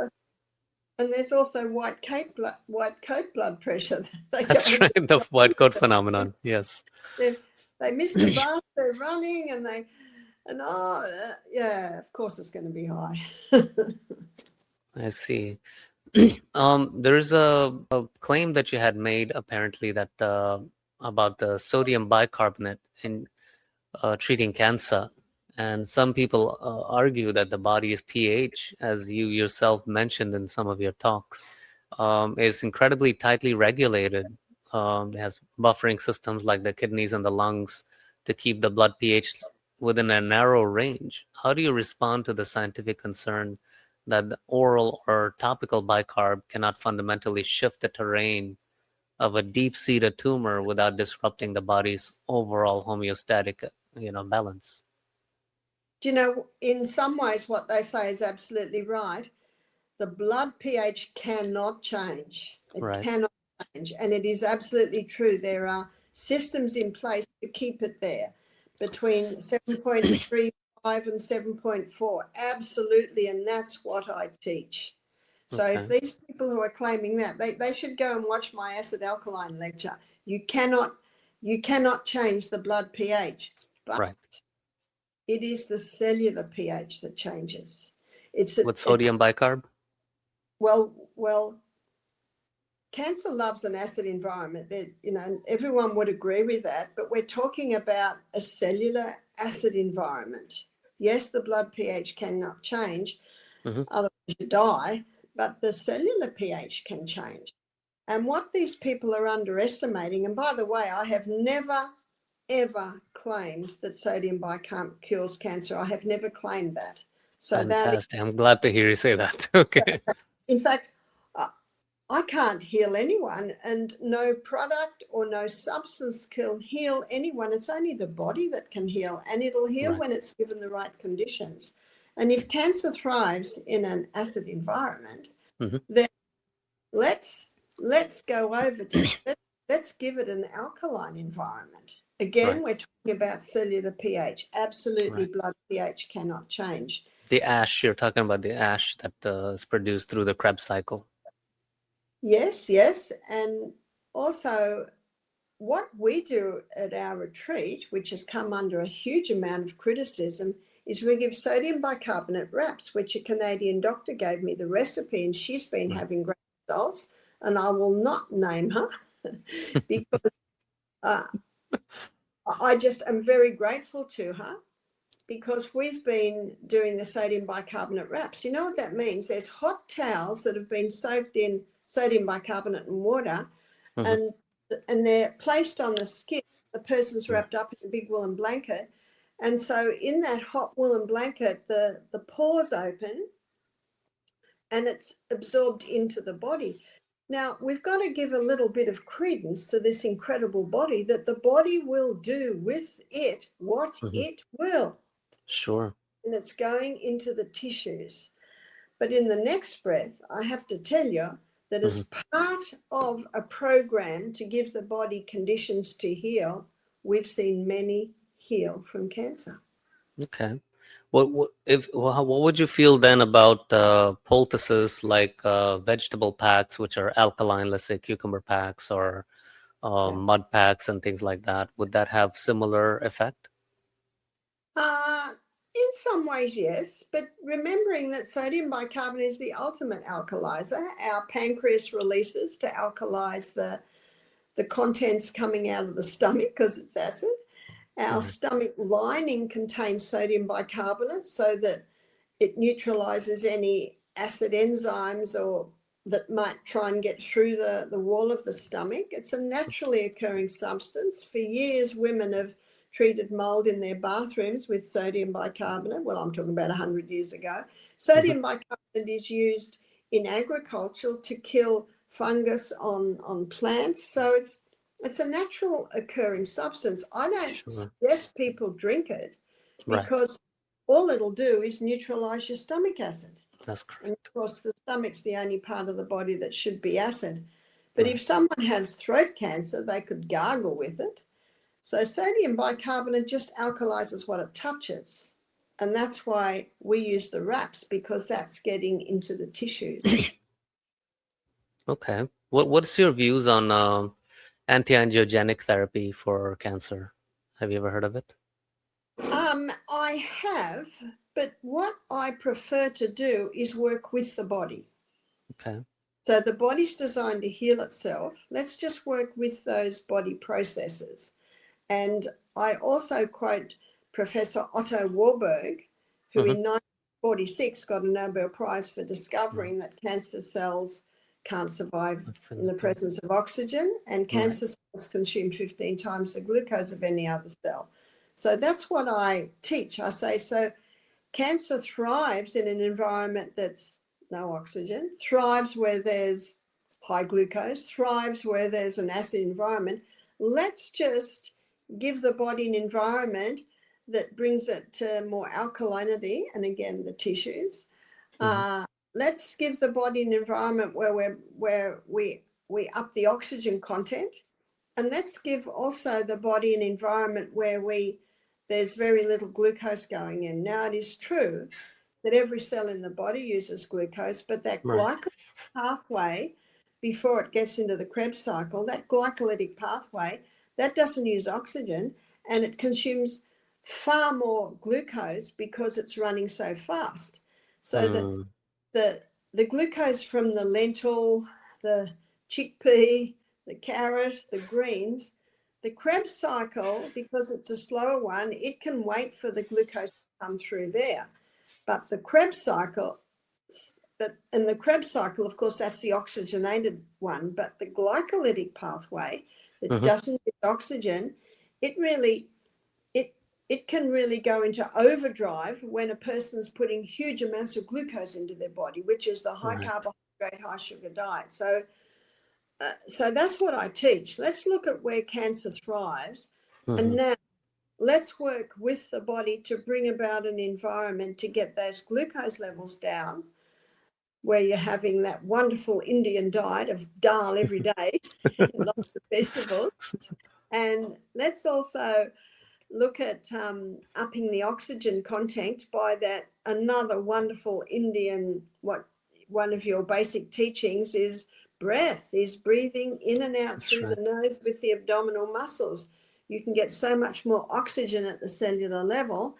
And there's also white coat blood pressure. That's right. The white coat phenomenon. Yes. They miss the bath. They're running, of course it's going to be high. I see. There's a claim that you had made apparently that about the sodium bicarbonate in treating cancer, and some people argue that the body's pH, as you yourself mentioned in some of your talks, is incredibly tightly regulated. It has buffering systems like the kidneys and the lungs to keep the blood pH within a narrow range. How do you respond to the scientific concern that the oral or topical bicarb cannot fundamentally shift the terrain of a deep-seated tumor without disrupting the body's overall homeostatic, balance? In some ways, what they say is absolutely right. The blood pH cannot change. It cannot change. And it is absolutely true. There are systems in place to keep it there between 7.35 and 7.4. Absolutely. And that's what I teach. So if these people who are claiming that, they should go and watch my acid alkaline lecture. You cannot change the blood pH. But it is the cellular pH that changes. With sodium bicarb? Well, cancer loves an acid environment. Everyone would agree with that, but we're talking about a cellular acid environment. Yes, the blood pH cannot change, otherwise you die, but the cellular pH can change. And what these people are underestimating, and by the way, I have never, ever claimed that sodium bicarb cures cancer. I have never claimed that. So fantastic. I'm glad to hear you say that. Okay. In fact, I can't heal anyone, and no product or no substance can heal anyone. It's only the body that can heal, and it'll heal when it's given the right conditions. And if cancer thrives in an acid environment, then let's go over to let's give it an alkaline environment. Again, we're talking about cellular pH. Absolutely, blood pH cannot change. The ash, you're talking about the ash that is produced through the Krebs cycle. Yes. And also what we do at our retreat, which has come under a huge amount of criticism, is we give sodium bicarbonate wraps, which a Canadian doctor gave me the recipe, and she's been having great results. And I will not name her because I just am very grateful to her, because we've been doing the sodium bicarbonate wraps. You know what that means? There's hot towels that have been soaked in sodium bicarbonate and water, and they're placed on the skin. The person's wrapped up in a big woolen blanket. And so in that hot woolen blanket, the pores open and it's absorbed into the body. Now, we've got to give a little bit of credence to this incredible body, that the body will do with it what it will. Sure. And it's going into the tissues. But in the next breath, I have to tell you that as part of a program to give the body conditions to heal, we've seen many heal from cancer. Okay. What would you feel then about poultices like vegetable packs, which are alkaline, let's say cucumber packs or mud packs and things like that? Would that have similar effect? In some ways, yes, but remembering that sodium bicarbonate is the ultimate alkalizer. Our pancreas releases to alkalize the contents coming out of the stomach because it's acid. Our stomach lining contains sodium bicarbonate so that it neutralizes any acid enzymes or that might try and get through the wall of the stomach. It's a naturally occurring substance. For years, women have treated mold in their bathrooms with sodium bicarbonate. Well, I'm talking about 100 years ago. Sodium bicarbonate is used in agriculture to kill fungus on plants. So it's a natural occurring substance. I don't suggest people drink it because all it'll do is neutralize your stomach acid. That's correct. And of course, the stomach's the only part of the body that should be acid. But if someone has throat cancer, they could gargle with it. So sodium bicarbonate just alkalizes what it touches. And that's why we use the wraps, because that's getting into the tissues. Okay. What's your views on anti-angiogenic therapy for cancer? Have you ever heard of it? I have, but what I prefer to do is work with the body. Okay. So the body's designed to heal itself. Let's just work with those body processes. And I also quote Professor Otto Warburg, who in 1946 got a Nobel Prize for discovering that cancer cells can't survive in the presence of oxygen, and cancer cells consume 15 times the glucose of any other cell. So that's what I teach. I say, so cancer thrives in an environment that's no oxygen, thrives where there's high glucose, thrives where there's an acid environment. Let's just give the body an environment that brings it to more alkalinity, and again, the tissues. Let's give the body an environment where we up the oxygen content, and let's give also the body an environment where there's very little glucose going in. Now, it is true that every cell in the body uses glucose, but that glycolytic pathway, before it gets into the Krebs cycle, that glycolytic pathway, that doesn't use oxygen, and it consumes far more glucose because it's running so fast. So that the glucose from the lentil, the chickpea, the carrot, the greens, the Krebs cycle, because it's a slower one, it can wait for the glucose to come through there. But the Krebs cycle, of course, that's the oxygenated one, but the glycolytic pathway that doesn't use oxygen, it can really go into overdrive when a person's putting huge amounts of glucose into their body, which is the high carbohydrate, high sugar diet. So that's what I teach. Let's look at where cancer thrives, and now let's work with the body to bring about an environment to get those glucose levels down, where you're having that wonderful Indian diet of dal every day, lots of vegetables. And let's also look at upping the oxygen content by that. Another wonderful Indian, one of your basic teachings is breath, is breathing in and out through the nose with the abdominal muscles. You can get so much more oxygen at the cellular level.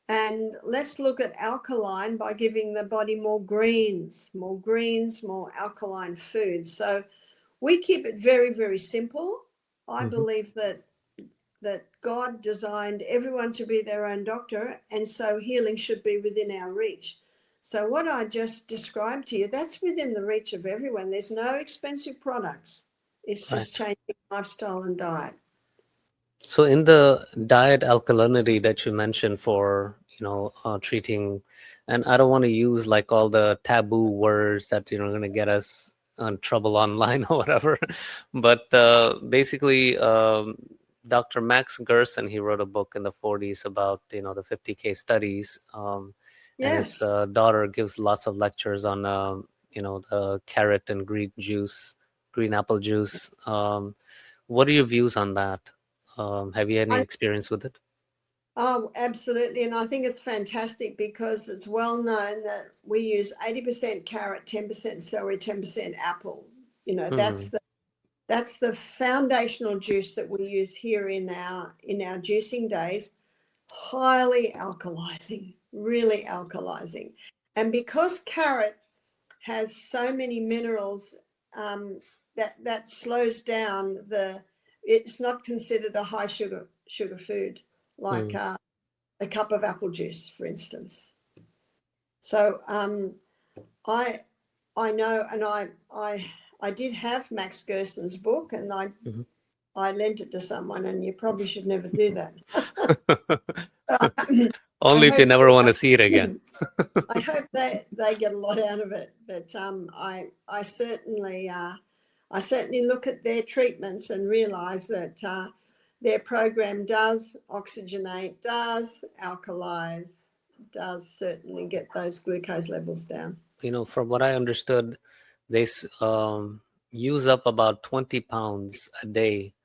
And let's look at alkaline by giving the body more greens, more alkaline foods. So we keep it very, very simple. I believe that God designed everyone to be their own doctor, and so healing should be within our reach. So what I just described to you, that's within the reach of everyone. There's no expensive products. It's just changing lifestyle and diet. So in the diet alkalinity that you mentioned for, treating, and I don't want to use like all the taboo words that, are going to get us in trouble online or whatever, but basically Dr. Max Gerson, he wrote a book in the 40s about, the 50K studies. And his daughter gives lots of lectures on, the carrot and green apple juice. What are your views on that? Have you had any experience with it? Oh, absolutely. And I think it's fantastic because it's well known that we use 80% carrot, 10% celery, 10% apple. That's the foundational juice that we use here in our juicing days. highly alkalizing, really alkalizing. And because carrot has so many minerals, that slows down it's not considered a high sugar food, like a cup of apple juice, for instance. So I know, and I did have Max Gerson's book, and I lent it to someone, and you probably should never do that. Only if you never want to see it again. I hope they get a lot out of it. But I certainly look at their treatments and realise that their program does oxygenate, does alkalize, does certainly get those glucose levels down. From what I understood, they use up about 20 pounds a day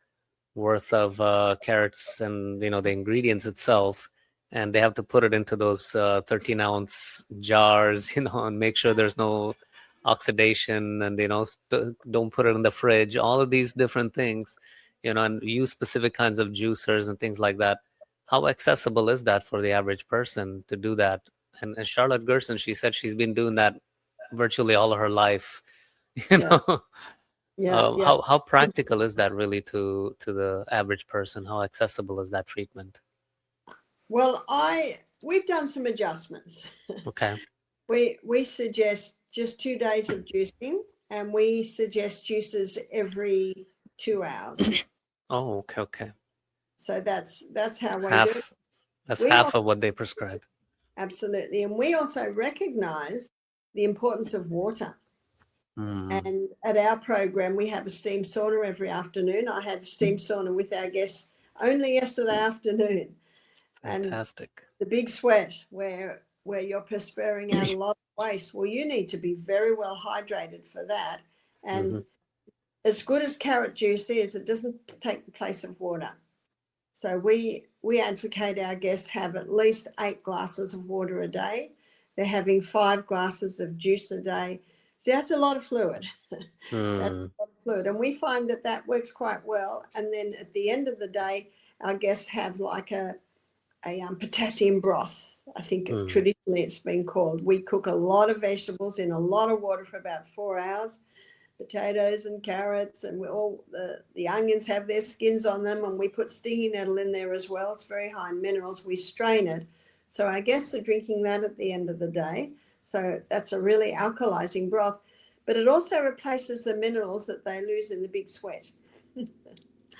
worth of carrots and, the ingredients itself. And they have to put it into those 13-ounce jars, and make sure there's no oxidation, and, don't put it in the fridge, all of these different things, and use specific kinds of juicers and things like that. How accessible is that for the average person to do that? And Charlotte Gerson, she said she's been doing that virtually all of her life. How practical is that really to the average person? How accessible is that treatment? Well, we've done some adjustments. Okay. We suggest just 2 days of juicing, and we suggest juices every 2 hours. Oh, okay. So that's how we do it. That's half of what they prescribe. Absolutely. And we also recognize the importance of water. And at our program, we have a steam sauna every afternoon. I had a steam sauna with our guests only yesterday afternoon. Fantastic. And the big sweat where you're perspiring out a lot of waste. Well, you need to be very well hydrated for that. And as good as carrot juice is, it doesn't take the place of water. So we advocate our guests have at least 8 glasses of water a day. They're having 5 glasses of juice a day. See, that's a lot of fluid. That's a lot of fluid. And we find that works quite well. And then at the end of the day, our guests have like a potassium broth. I think traditionally it's been called. We cook a lot of vegetables in a lot of water for about 4 hours. Potatoes and carrots, and the onions have their skins on them, and we put stinging nettle in there as well. It's very high in minerals. We strain it. So our guests are drinking that at the end of the day. So that's a really alkalizing broth, but it also replaces the minerals that they lose in the big sweat.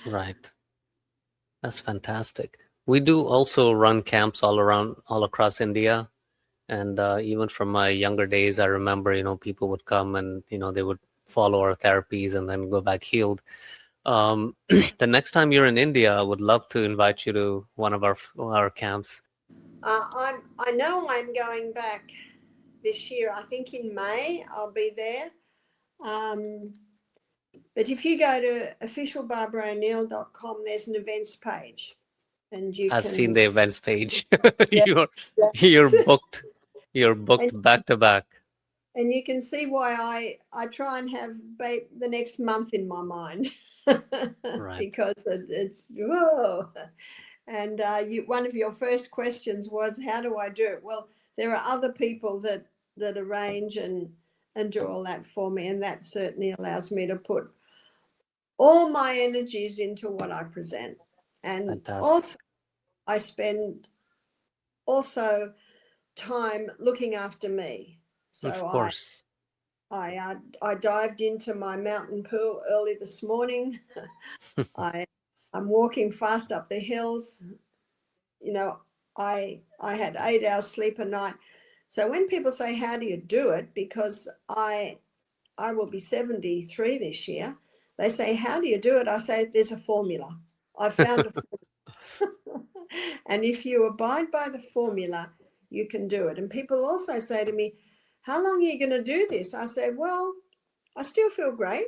Right. That's fantastic. We do also run camps all across India. And even from my younger days, I remember, people would come and, they would follow our therapies and then go back healed. The next time you're in India, I would love to invite you to one of our camps. I know I'm going back this year. I think in May I'll be there. But if you go to officialbarbaro'Neill.com, there's an events page. And I've seen the events page. Yeah. You're booked. You're booked back to back. And you can see why I try and have the next month in my mind. Right. Because it's whoa. And one of your first questions was, how do I do it? Well, there are other people that arrange and do all that for me, and that certainly allows me to put all my energies into what I present. And Fantastic. Also, I spend time looking after me. So of course. I dived into my mountain pool early this morning. I'm walking fast up the hills. I had 8 hours sleep a night. So when people say, how do you do it? Because I will be 73 this year. They say, how do you do it? I say, there's a formula. I found a formula. And if you abide by the formula, you can do it. And people also say to me, how long are you going to do this? I said, well, I still feel great.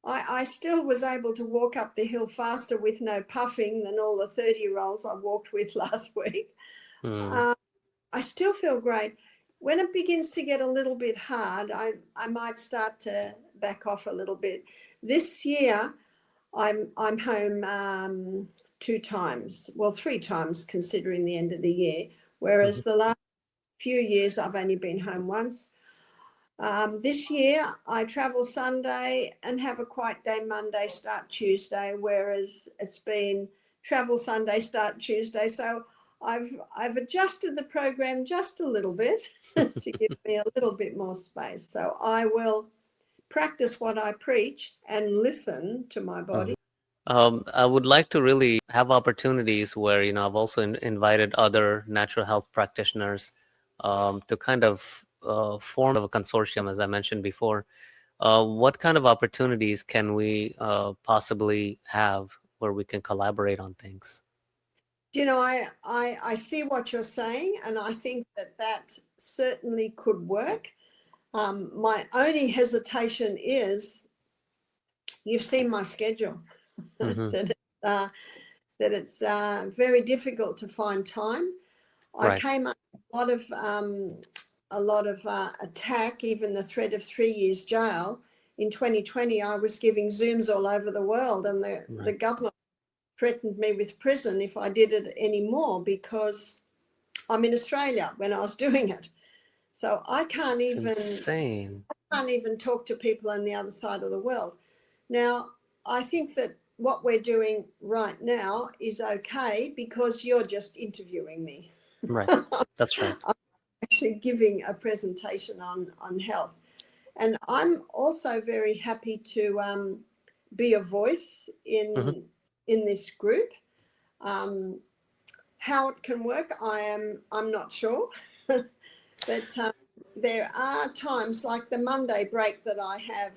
I still was able to walk up the hill faster with no puffing than all the 30-year-olds I walked with last week. I still feel great. When it begins to get a little bit hard, I might start to back off a little bit. This year, I'm home 2 times, well, 3 times considering the end of the year, whereas the last few years I've only been home once. This year I travel Sunday and have a quiet day Monday, start Tuesday, whereas it's been travel Sunday, start Tuesday. So I've adjusted the program just a little bit to give me a little bit more space. So I will practice what I preach and listen to my body. I would like to really have opportunities where, I've also invited other natural health practitioners to kind of form a consortium, as I mentioned before. What kind of opportunities can we possibly have where we can collaborate on things? I see what you're saying, and I think that certainly could work. My only hesitation is, you've seen my schedule, that it's very difficult to find time. I came up with a lot of attack, even the threat of 3 years jail. In 2020, I was giving Zooms all over the world, and the government threatened me with prison if I did it anymore, because I'm in Australia when I was doing it. So I can't even talk to people on the other side of the world. Now, I think that what we're doing right now is okay because you're just interviewing me. Right. That's right. I'm actually giving a presentation on health. And I'm also very happy to be a voice in this group. How it can work, I'm not sure. But there are times, like the Monday break that I have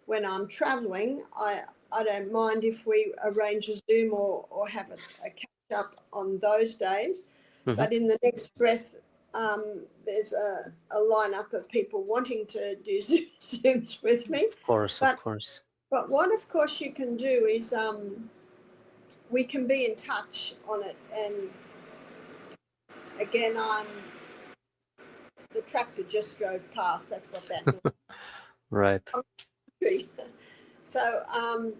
when I'm traveling, I don't mind if we arrange a Zoom or have a catch up on those days. But in the next breath, there's a lineup of people wanting to do Zooms with me. Of course. But what, of course, you can do is we can be in touch on it. And again, the tractor just drove past. That's what that means. Right. So I'm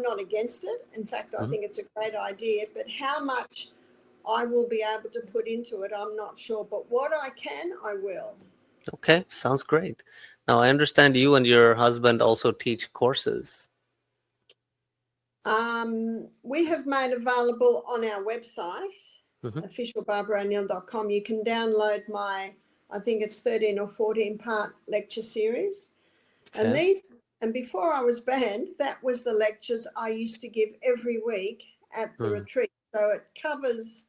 not against it. In fact, I think it's a great idea. But how much I will be able to put into it, I'm not sure. But what I can, I will. Okay, sounds great. Now, I understand you and your husband also teach courses. We have made available on our website, officialbarbaro'neil.com. You can download my, I think it's 13 or 14 part lecture series. Okay. And before I was banned, that was the lectures I used to give every week at the retreat. So it covers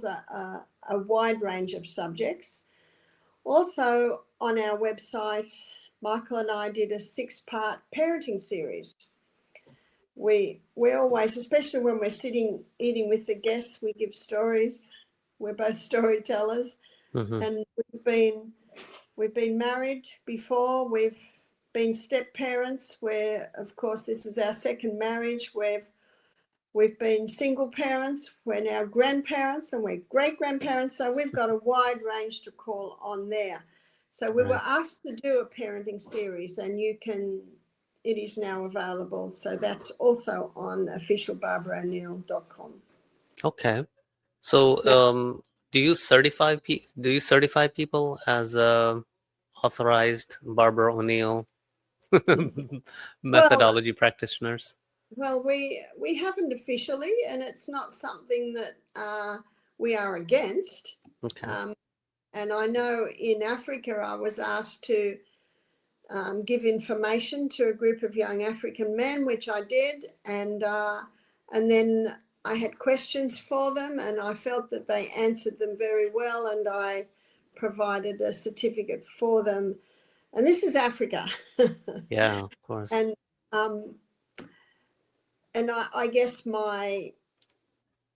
a wide range of subjects. Also on our website, Michael and I did a 6-part parenting series. We always, especially when we're sitting eating with the guests, we give stories. We're both storytellers, and we've been married before. We've been step parents. Where, of course, this is our second marriage. We've been single parents. We're now grandparents, and we're great grandparents. So we've got a wide range to call on there. So we were asked to do a parenting series, and it is now available. So that's also on officialbarbaro'neil.com. Okay. So do you certify people as authorized Barbara O'Neill methodology practitioners? Well, we haven't officially, and it's not something that we are against. Okay. And I know in Africa I was asked to give information to a group of young African men, which I did, and then I had questions for them, and I felt that they answered them very well, and I provided a certificate for them. And this is Africa. Yeah, of course. And I guess my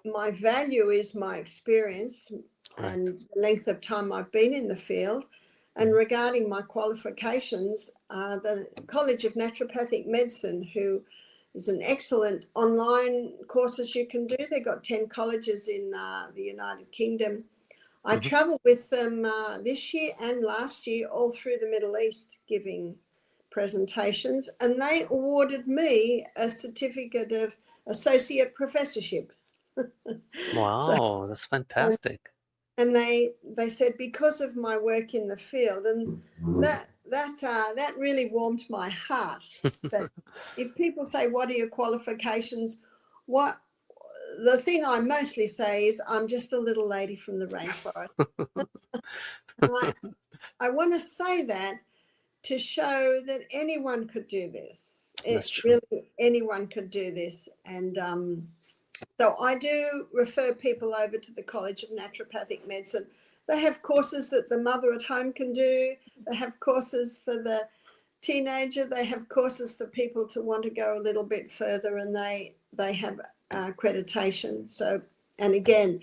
value is my experience and the length of time I've been in the field. And regarding my qualifications, the College of Naturopathic Medicine, who is an excellent online courses you can do. They've got 10 colleges in the United Kingdom. I traveled with them this year and last year all through the Middle East giving presentations, and they awarded me a certificate of associate professorship. Wow, that's fantastic. And they said, because of my work in the field, and that really warmed my heart. That if people say, what are your qualifications, the thing I mostly say is, I'm just a little lady from the rainforest. I want to say that to show that anyone could do this. That's true. Really, anyone could do this. And so I do refer people over to the College of Naturopathic Medicine. They have courses that the mother at home can do. They have courses for the teenager. They have courses for people to want to go a little bit further, and they have accreditation. So, and again,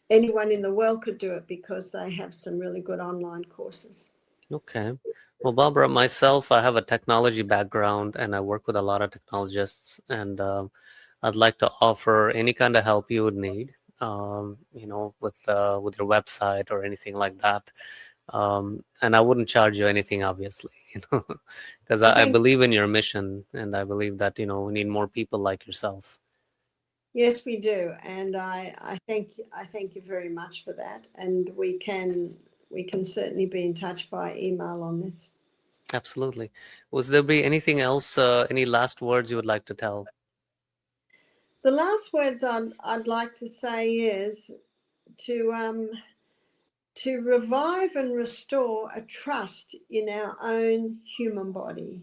anyone in the world could do it because they have some really good online courses. Okay. Well, Barbara, myself, I have a technology background and I work with a lot of technologists, and I'd like to offer any kind of help you would need, with your website or anything like that. And I wouldn't charge you anything, obviously, because I believe in your mission, and I believe that, we need more people like yourself. Yes, we do. And I thank you very much for that. And we can certainly be in touch via email on this. Absolutely. Was there be anything else, any last words you would like to tell? The last words I'd like to say is to revive and restore a trust in our own human body,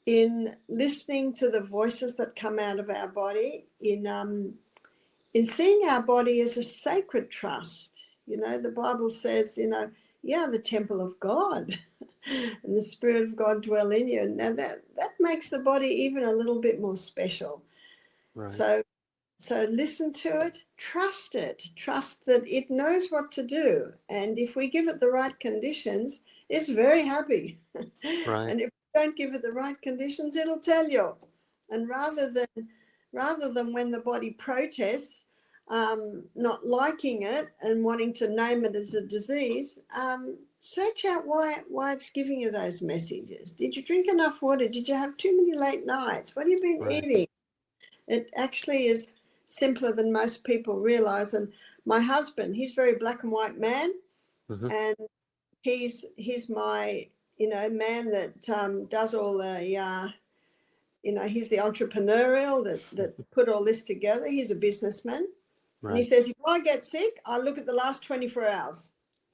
in listening to the voices that come out of our body, in seeing our body as a sacred trust. The Bible says, you are the temple of God and the Spirit of God dwell in you. Now that makes the body even a little bit more special. Right. So listen to it, trust that it knows what to do. And if we give it the right conditions, it's very happy. Right. And if we don't give it the right conditions, it'll tell you. And rather than when the body protests, not liking it and wanting to name it as a disease, search out why it's giving you those messages. Did you drink enough water? Did you have too many late nights? What have you been eating? It actually is simpler than most people realize. And my husband, he's a very black and white man, and he's my man that does all the he's the entrepreneurial that put all this together. He's a businessman. Right. And he says, if I get sick, I look at the last 24 hours.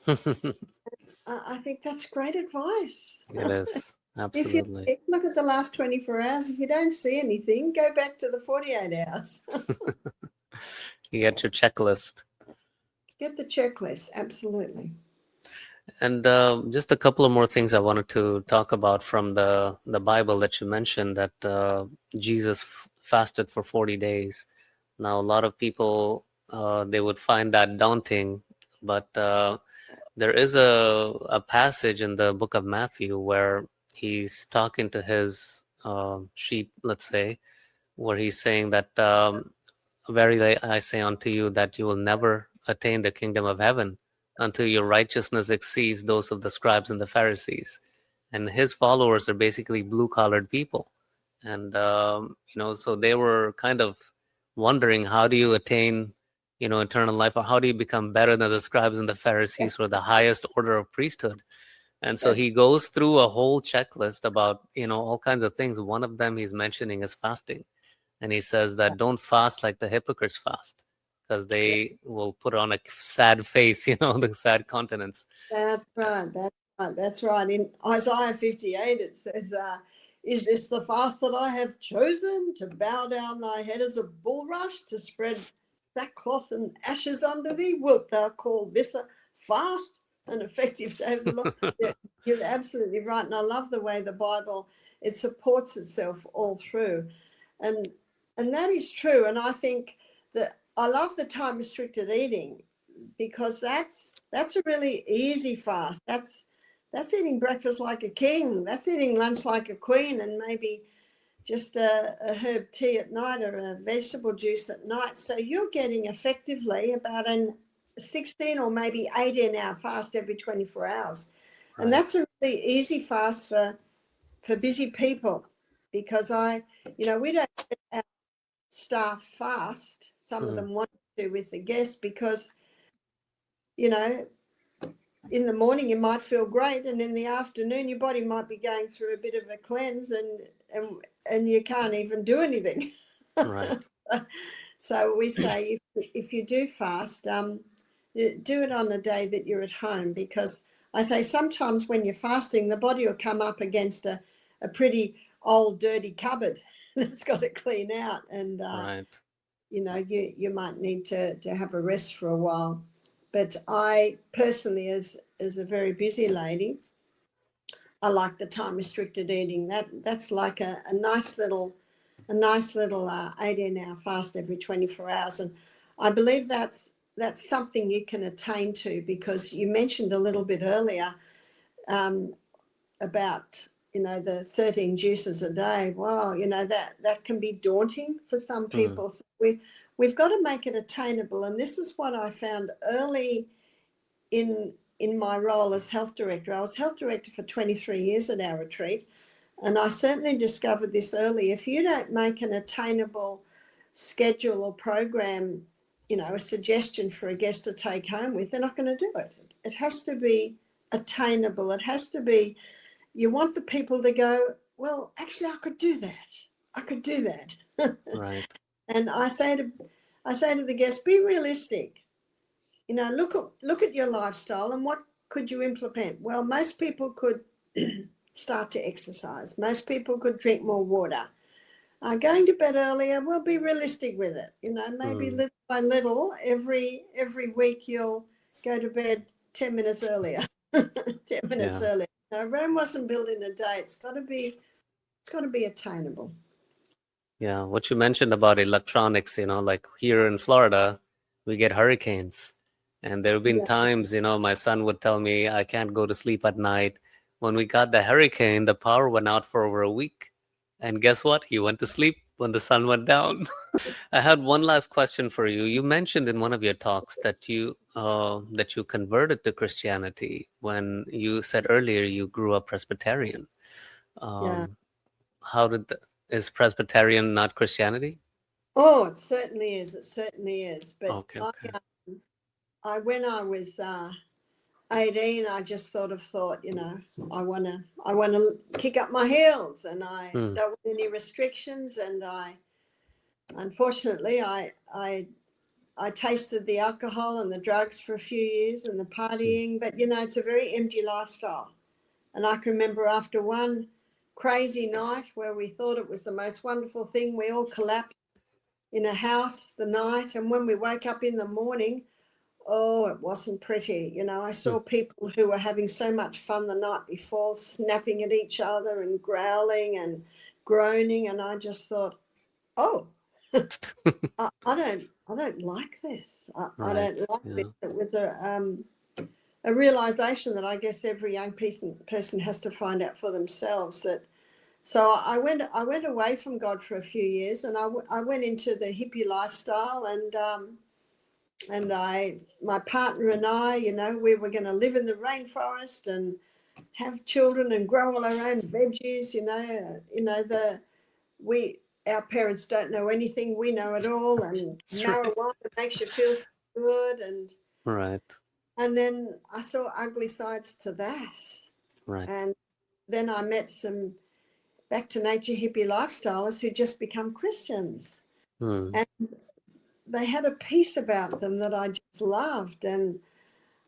I think that's great advice. It is. Absolutely. If you look at the last 24 hours, if you don't see anything, go back to the 48 hours. You get your checklist. Get the checklist, absolutely. And just a couple of more things I wanted to talk about from the Bible that you mentioned, that Jesus fasted for 40 days. Now, a lot of people, they would find that daunting, but there is a passage in the book of Matthew where he's talking to his sheep, let's say, where he's saying that, verily I say unto you that you will never attain the kingdom of heaven until your righteousness exceeds those of the scribes and the Pharisees. And his followers are basically blue-collared people. And, so they were kind of wondering, how do you attain, eternal life? Or how do you become better than the scribes and the Pharisees, or the highest order of priesthood? And so he goes through a whole checklist about, all kinds of things. One of them he's mentioning is fasting. And he says that don't fast like the hypocrites fast, because they will put on a sad face, the sad countenance. That's right. In Isaiah 58, it says, is this the fast that I have chosen, to bow down thy head as a bulrush, to spread sackcloth and ashes under thee? Wilt thou call this a fast, an effective day of the Lord? Yeah, you're absolutely right. And I love the way the Bible, it supports itself all through. And that is true. And I think that I love the time restricted eating, because that's a really easy fast. That's eating breakfast like a king. That's eating lunch like a queen, and maybe just a herb tea at night, or a vegetable juice at night. So you're getting effectively about an 16 or maybe 18-hour fast every 24 hours. Right. And that's a really easy fast for busy people, because we don't get staff fast. Some of Mhm. them want to with the guests because, you know, in the morning you might feel great, and in the afternoon your body might be going through a bit of a cleanse, and you can't even do anything. Right. So we say if you do fast, do it on a day that you're at home, because I say sometimes when you're fasting, the body will come up against a pretty old dirty cupboard that's got to clean out, and Right. you know, you might need to have a rest for a while. But I personally, as a very busy lady, I like the time restricted eating. That's like a nice little 18-hour fast every 24 hours, and I believe that's something you can attain to, because you mentioned a little bit earlier about, you know, the 13 juices a day. Wow, you know, that can be daunting for some people. So we've got to make it attainable, and this is what I found early in my role as health director. I was health director for 23 years at our retreat, and I certainly discovered this early. If you don't make an attainable schedule or program, you know, a suggestion for a guest to take home with, they're not going to do it. It has to be attainable. It has to be, you want the people to go, well, actually, I could do that. I could do that. Right. And I say to the guests, be realistic. You know, look at your lifestyle and what could you implement? Well, most people could start to exercise. Most people could drink more water. Going to bed earlier, well, be realistic with it. You know, maybe little by little, every week you'll go to bed 10 minutes earlier. 10 minutes earlier. No, Rome wasn't built in a day. It's got to be attainable. Yeah, what you mentioned about electronics, you know, like here in Florida, we get hurricanes. And there have been times, you know, my son would tell me I can't go to sleep at night. When we got the hurricane, the power went out for over a week. And guess what? He went to sleep when the sun went down. I had one last question for you. You mentioned in one of your talks that you converted to Christianity when you said earlier you grew up Presbyterian. Is Presbyterian not Christianity? Oh, it certainly is. It certainly is. But Okay. I when I was 18, I just sort of thought, you know, I want to kick up my heels, and there weren't any restrictions, and unfortunately I tasted the alcohol and the drugs for a few years and the partying, but you know, it's a very empty lifestyle. And I can remember after one crazy night where we thought it was the most wonderful thing, we all collapsed in a house the night, and when we woke up in the morning, oh, it wasn't pretty. You know, I saw people who were having so much fun the night before, snapping at each other and growling and groaning, and I just thought, oh, I don't like this. I don't like this. It was a realization that I guess every young person has to find out for themselves. That so I went away from God for a few years, and I went into the hippie lifestyle, and my partner and I, you know, we were going to live in the rainforest and have children and grow all our own veggies. Our parents don't know anything, we know it all, and marijuana makes you feel so good, and then I saw ugly sides to that, and then I met some back to nature hippie lifestylers who just become Christians, and they had a peace about them that I just loved, and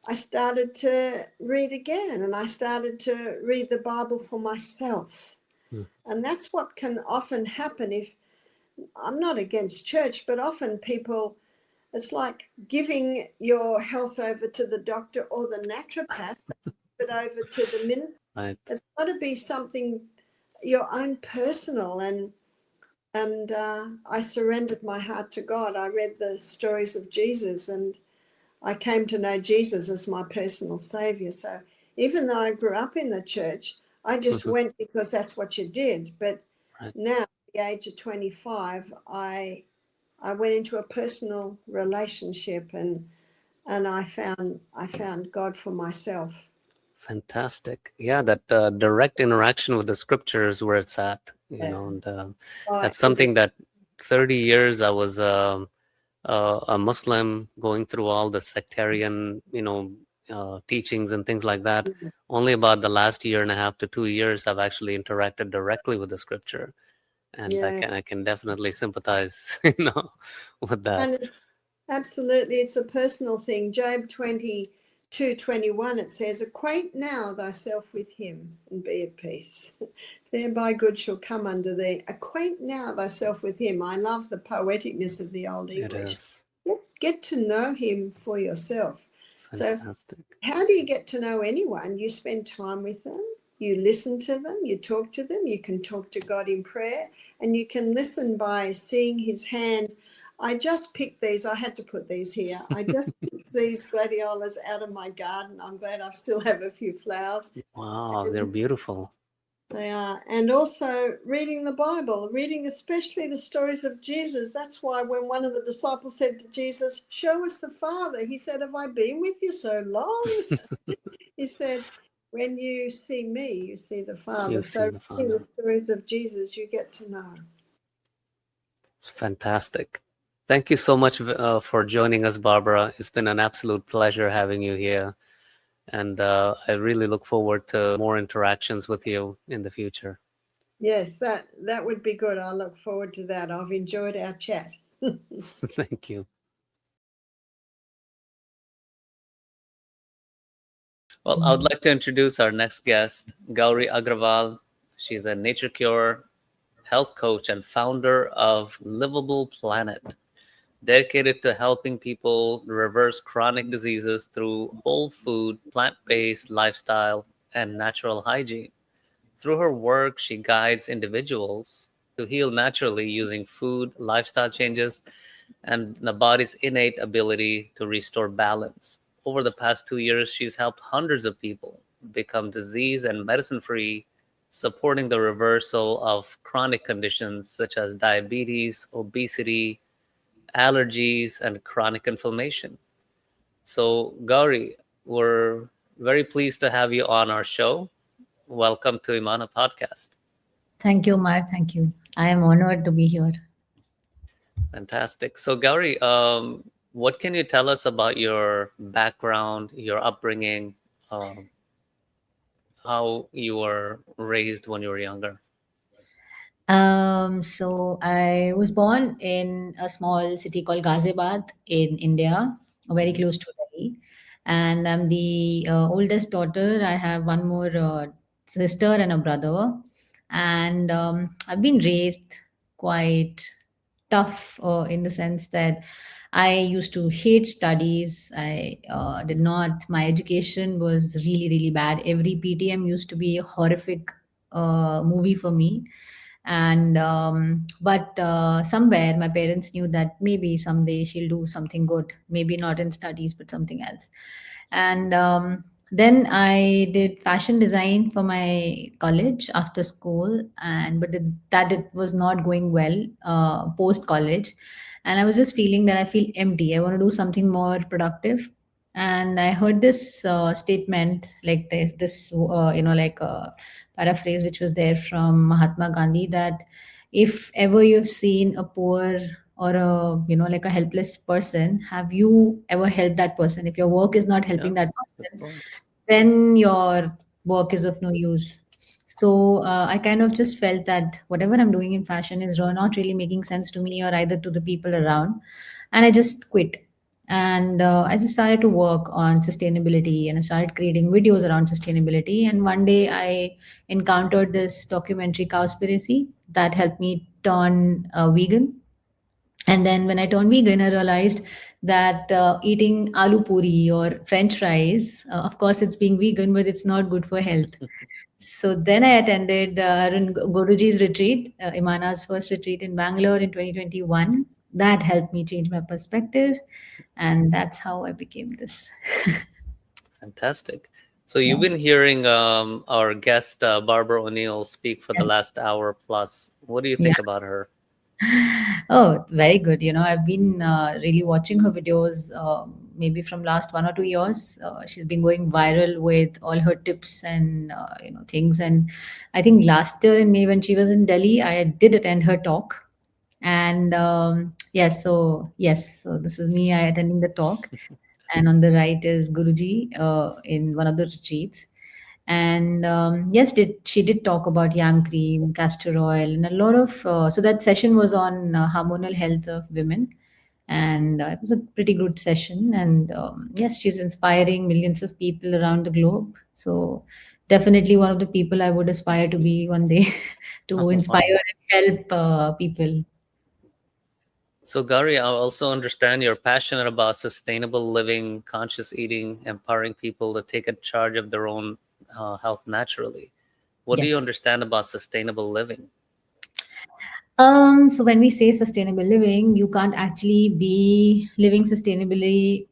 I started to read again, and I started to read the Bible for myself. And that's what can often happen. If I'm not against church, but often people, it's like giving your health over to the doctor or the naturopath, but over to the minister. It's got to be something your own personal, and I surrendered my heart to God. I read the stories of Jesus, and I came to know Jesus as my personal savior. So even though I grew up in the church, I just went because that's what you did. But now, at the age of 25, I went into a personal relationship, and I found God for myself. Fantastic. Yeah, that direct interaction with the scriptures where it's at, you know, and that's something that 30 years I was a Muslim, going through all the sectarian, teachings and things like that. Only about the last year and a half to 2 years, I've actually interacted directly with the scripture, and Yeah. I can definitely sympathize, with that. And absolutely, it's a personal thing. Job 22:21, it says, "Acquaint now thyself with him and be at peace. Thereby good shall come unto thee." Acquaint now thyself with him. I love the poeticness of the Old It English. is Get to know him for yourself. So fantastic. how do you get to know anyone? You spend time with them, you listen to them, you talk to them, you can talk to God in prayer, and you can listen by seeing his hand. I just picked these, I had to put these here. I just picked these gladiolas out of my garden. I'm glad I still have a few flowers. Wow, they're beautiful. They are. And also reading the Bible, reading especially the stories of Jesus. That's why when one of the disciples said to Jesus, "Show us the Father," he said, "Have I been with you so long?" He said, "When you see me, you see the Father." You So see the reading the Father. stories of Jesus, you get to know. It's fantastic. Thank you so much for joining us, Barbara. It's been an absolute pleasure having you here. And I really look forward to more interactions with you in the future. Yes, that would be good. I look forward to that. I've enjoyed our chat. Thank you. Well, I would like to introduce our next guest, Gauri Agrawal. She's a nature cure health coach and founder of Livable Planet, dedicated to helping people reverse chronic diseases through whole food, plant-based lifestyle, and natural hygiene. Through her work, she guides individuals to heal naturally using food, lifestyle changes, and the body's innate ability to restore balance. Over the past 2 years, she's helped hundreds of people become disease and medicine free, supporting the reversal of chronic conditions such as diabetes, obesity, allergies, and chronic inflammation. So, Gauri, we're very pleased to have you on our show. Welcome to IMANAH Podcast. Thank you, Umar. Thank you. I am honored to be here. Fantastic. So, Gauri, what can you tell us about your background, your upbringing, um, how you were raised when you were younger? So I was born in a small city called Ghaziabad in India, very close to Delhi. And I'm the oldest daughter. I have one more sister and a brother. And I've been raised quite tough in the sense that I used to hate studies. I did not, my education was really, really bad. Every PTM used to be a horrific movie for me. And but somewhere my parents knew that maybe someday she'll do something good, maybe not in studies but something else. And then I did fashion design for my college after school, and but it was not going well post college, and I was just feeling that I feel empty. I want to do something more productive. And I heard this statement, like this like a paraphrase which was there from Mahatma Gandhi, that if ever you've seen a poor or a like a helpless person, have you ever helped that person? If your work is not helping Yeah, that good person, point. then your work is of no use. So I kind of just felt that whatever I'm doing in fashion is not really making sense to me or either to the people around. And I just quit. And I just started to work on sustainability, and I started creating videos around sustainability. And one day I encountered this documentary, Cowspiracy, that helped me turn vegan. And then when I turned vegan, I realized that eating aloo puri or French fries, of course, it's being vegan, but it's not good for health. So then I attended Arun Guruji's retreat, Imanah's first retreat in Bangalore in 2021. That helped me change my perspective. And that's how I became this. Fantastic. So you've been hearing our guest Barbara O'Neill speak for the Yes. last hour plus. What do you Yeah. think about her? Oh, very good. I've been really watching her videos maybe from last 1 or 2 years. She's been going viral with all her tips and things. And I think last year in May when she was in Delhi, I did attend her talk. And so this is me attending the talk, and on the right is Guruji in one of the retreats. And yes, she did talk about yam cream, castor oil, and a lot of. So that session was on hormonal health of women, and it was a pretty good session. And yes, she's inspiring millions of people around the globe. So definitely one of the people I would aspire to be one day, to Oh, wow. inspire and help people. So, Gauri, I also understand you're passionate about sustainable living, conscious eating, empowering people to take a charge of their own health naturally. What do you Yes. understand about sustainable living? So when we say sustainable living, you can't actually be living sustainably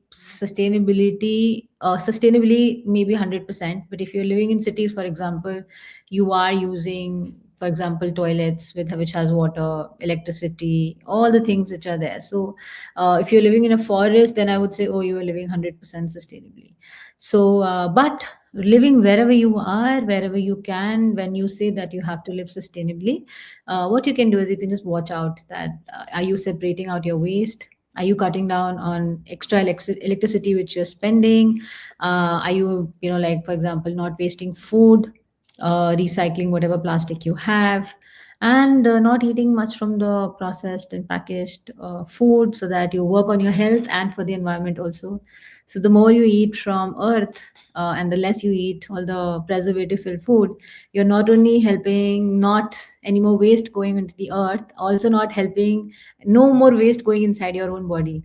maybe 100%. But if you're living in cities, for example, you are using, for example, toilets which has water, electricity, all the things which are there. So if you're living in a forest, then I would say, oh, you are living 100% sustainably. So, but living wherever you are, wherever you can, when you say that you have to live sustainably, what you can do is you can just watch out that are you separating out your waste, are you cutting down on extra electricity which you're spending, are you, like for example, not wasting food, recycling whatever plastic you have, and not eating much from the processed and packaged food, so that you work on your health and for the environment also. So the more you eat from earth, and the less you eat all the preservative filled food, you're not only helping not any more waste going into the earth, also not helping no more waste going inside your own body.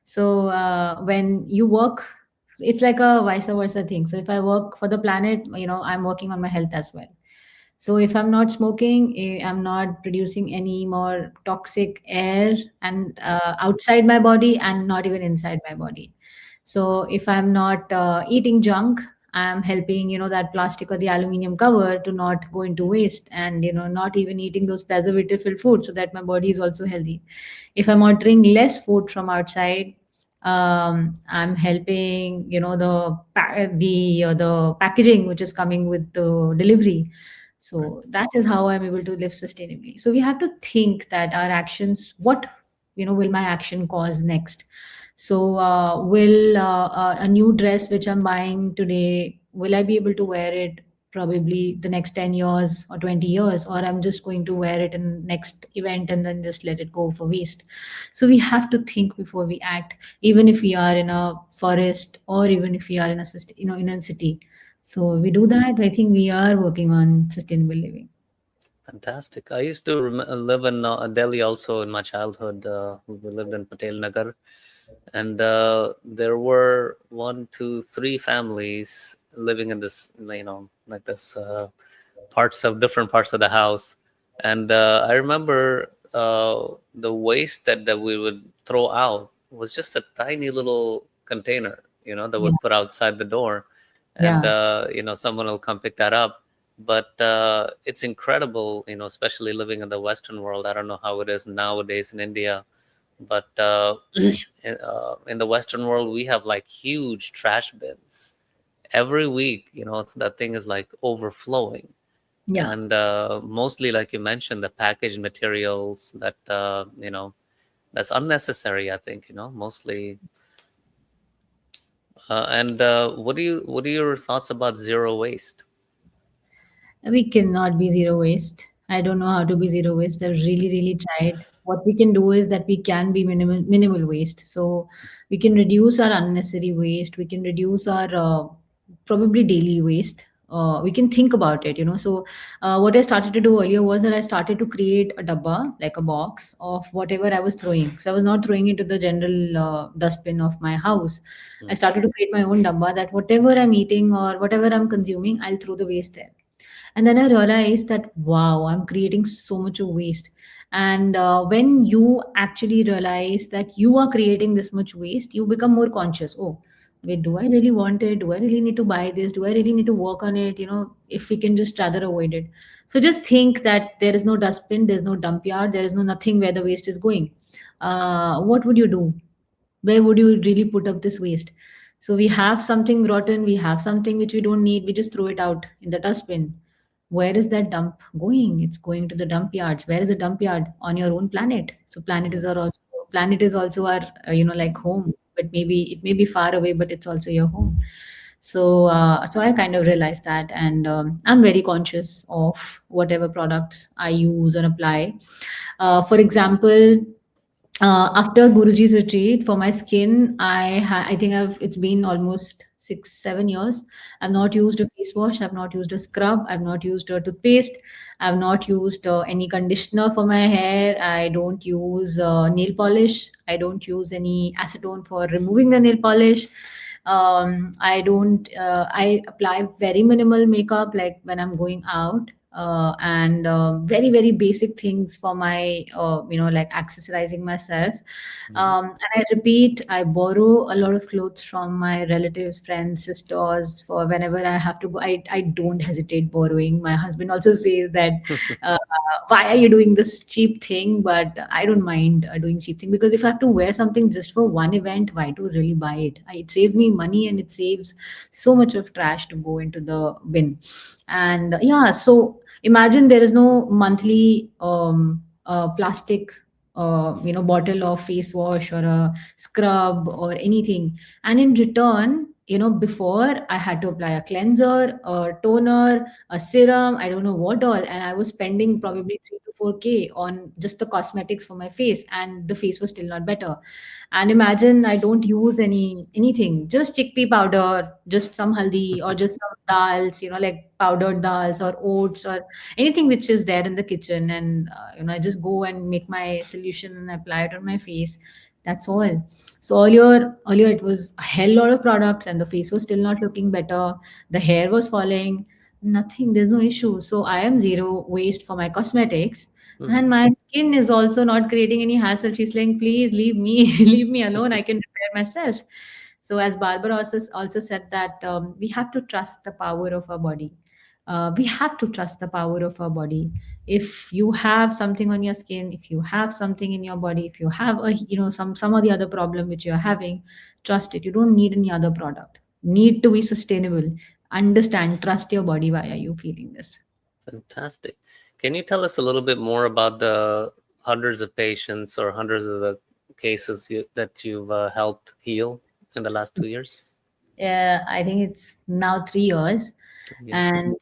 So when you work, it's like a vice versa thing. So if I work for the planet, I'm working on my health as well. So if I'm not smoking, I'm not producing any more toxic air and outside my body, and not even inside my body. So if I'm not eating junk, I'm helping, that plastic or the aluminum cover to not go into waste, and, not even eating those preservative filled food, so that my body is also healthy. If I'm ordering less food from outside, I'm helping, the packaging which is coming with the delivery. So that is how I'm able to live sustainably. So we have to think that our actions, what, will my action cause next? So will a new dress which I'm buying today, will I be able to wear it probably the next 10 years or 20 years, or I'm just going to wear it in next event and then just let it go for waste? So we have to think before we act, even if we are in a forest, or even if we are in a in a city. So we do that. I think we are working on sustainable living. Fantastic. I used to live in Delhi also in my childhood. We lived in Patel Nagar, and there were 1, 2, 3 families living in this, like this different parts of the house. And I remember the waste that we would throw out was just a tiny little container, that Yeah. would put outside the door, and Yeah. someone will come pick that up. But it's incredible, especially living in the Western world. I don't know how it is nowadays in India, but in the Western world, we have like huge trash bins every week. That thing is like overflowing. Yeah. And mostly, like you mentioned, the packaged materials that that's unnecessary, I think, mostly. And what are your thoughts about zero waste? We cannot be zero waste. I don't know how to be zero waste. I've really, really tried. What we can do is that we can be minimal waste. So we can reduce our unnecessary waste. We can reduce our probably daily waste. We can think about it, So what I started to do earlier was that I started to create a dabba, like a box of whatever I was throwing. So I was not throwing into the general dustbin of my house. I started to create my own dabba, that whatever I'm eating or whatever I'm consuming, I'll throw the waste there. And then I realized that, wow, I'm creating so much of waste. And when you actually realize that you are creating this much waste, you become more conscious. Oh, wait, do I really want it? Do I really need to buy this? Do I really need to work on it? If we can just rather avoid it. So just think that there is no dustbin, there's no dump yard, there is no nothing where the waste is going. What would you do? Where would you really put up this waste? So we have something rotten, we have something which we don't need, we just throw it out in the dustbin. where is that dump going? It's going to the dump yards. Where is the dump yard? On your own planet. So planet is also our like home, but maybe it may be far away, but it's also your home. So I kind of realized that, and I'm very conscious of whatever products I use or apply. For example, after Guruji's retreat for my skin, I think it's been almost 6 7 years. I've not used a face wash. I've not used a scrub. I've not used a toothpaste. I've not used any conditioner for my hair. I don't use nail polish. I don't use any acetone for removing the nail polish. I don't. I apply very minimal makeup, like when I'm going out, and very very basic things for my like accessorizing myself. And I repeat, I borrow a lot of clothes from my relatives, friends, sisters for whenever I have to go. I don't hesitate borrowing. My husband also says that uh, why are you doing this cheap thing? But I don't mind doing cheap thing, because if I have to wear something just for one event, why to really buy it? It saves me money, and it saves so much of trash to go into the bin. And yeah, so imagine there is no monthly plastic bottle of face wash or a scrub or anything. And in return, before I had to apply a cleanser, a toner, a serum, I don't know what all, and I was spending probably 3 to 4K on just the cosmetics for my face, and the face was still not better. And imagine I don't use anything, just chickpea powder, just some haldi, or just some dals, like powdered dals or oats or anything which is there in the kitchen. And I just go and make my solution and apply it on my face. That's all. So earlier it was a hell lot of products, and the face was still not looking better. The hair was falling. Nothing. There's no issue. So I am zero waste for my cosmetics. And my skin is also not creating any hassle. She's like, please leave me, leave me alone. I can repair myself. So, as Barbara also said, that we have to trust the power of our body. We have to trust the power of our body. If you have something on your skin, if you have something in your body, if you have some of the other problem which you're having, trust it. You don't need any other product. Need to be sustainable. Understand, trust your body. Why are you feeling this? Fantastic. Can you tell us a little bit more about the hundreds of patients or hundreds of the cases that you've helped heal in the last 2 years? Yeah, I think it's now 3 years. Yes. And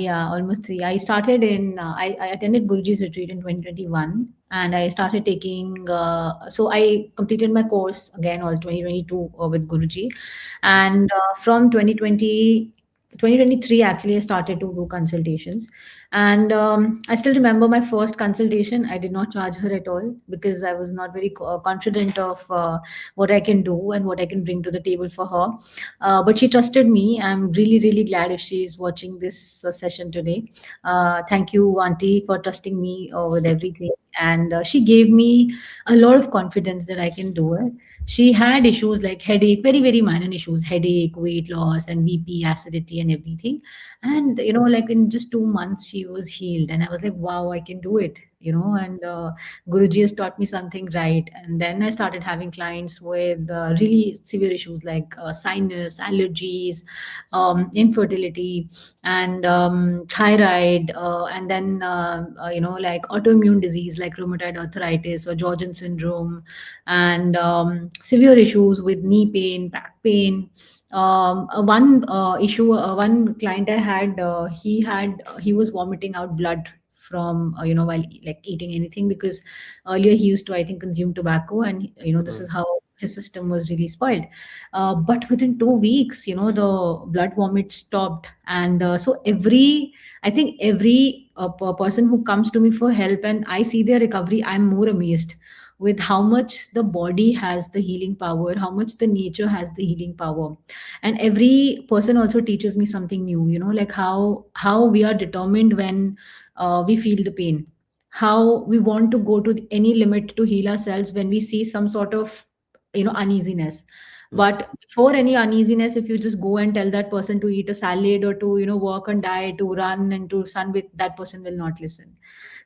yeah, almost three. I started I attended Guruji's retreat in 2021, and I started taking, so I completed my course again, all 2022 with Guruji. And from 2023, actually, I started to do consultations. And I still remember my first consultation. I did not charge her at all, because I was not very confident of what I can do and what I can bring to the table for her. But she trusted me. I'm really, really glad if she's watching this session today. Thank you, Auntie, for trusting me with everything. And she gave me a lot of confidence that I can do it. She had issues like headache, very, very minor issues, headache, weight loss, and BP, acidity, and everything. And, like in just 2 months, she was healed. And I was like, wow, I can do it, and Guruji has taught me something right. And then I started having clients with really severe issues like sinus, allergies, infertility, and thyroid, and then, like autoimmune disease like rheumatoid arthritis or Georgian syndrome, and severe issues with knee pain, back pain. One client I had, he was vomiting out blood from while like eating anything, because earlier he used to, I think, consume tobacco, and this is how his system was really spoiled. But within 2 weeks, the blood vomit stopped. And so every person who comes to me for help and I see their recovery, I'm more amazed with how much the body has the healing power, how much the nature has the healing power. And every person also teaches me something new, like how we are determined when we feel the pain, how we want to go to any limit to heal ourselves when we see some sort of uneasiness. But before any uneasiness, if you just go and tell that person to eat a salad or to work on diet, to run and to sunbathe, that person will not listen.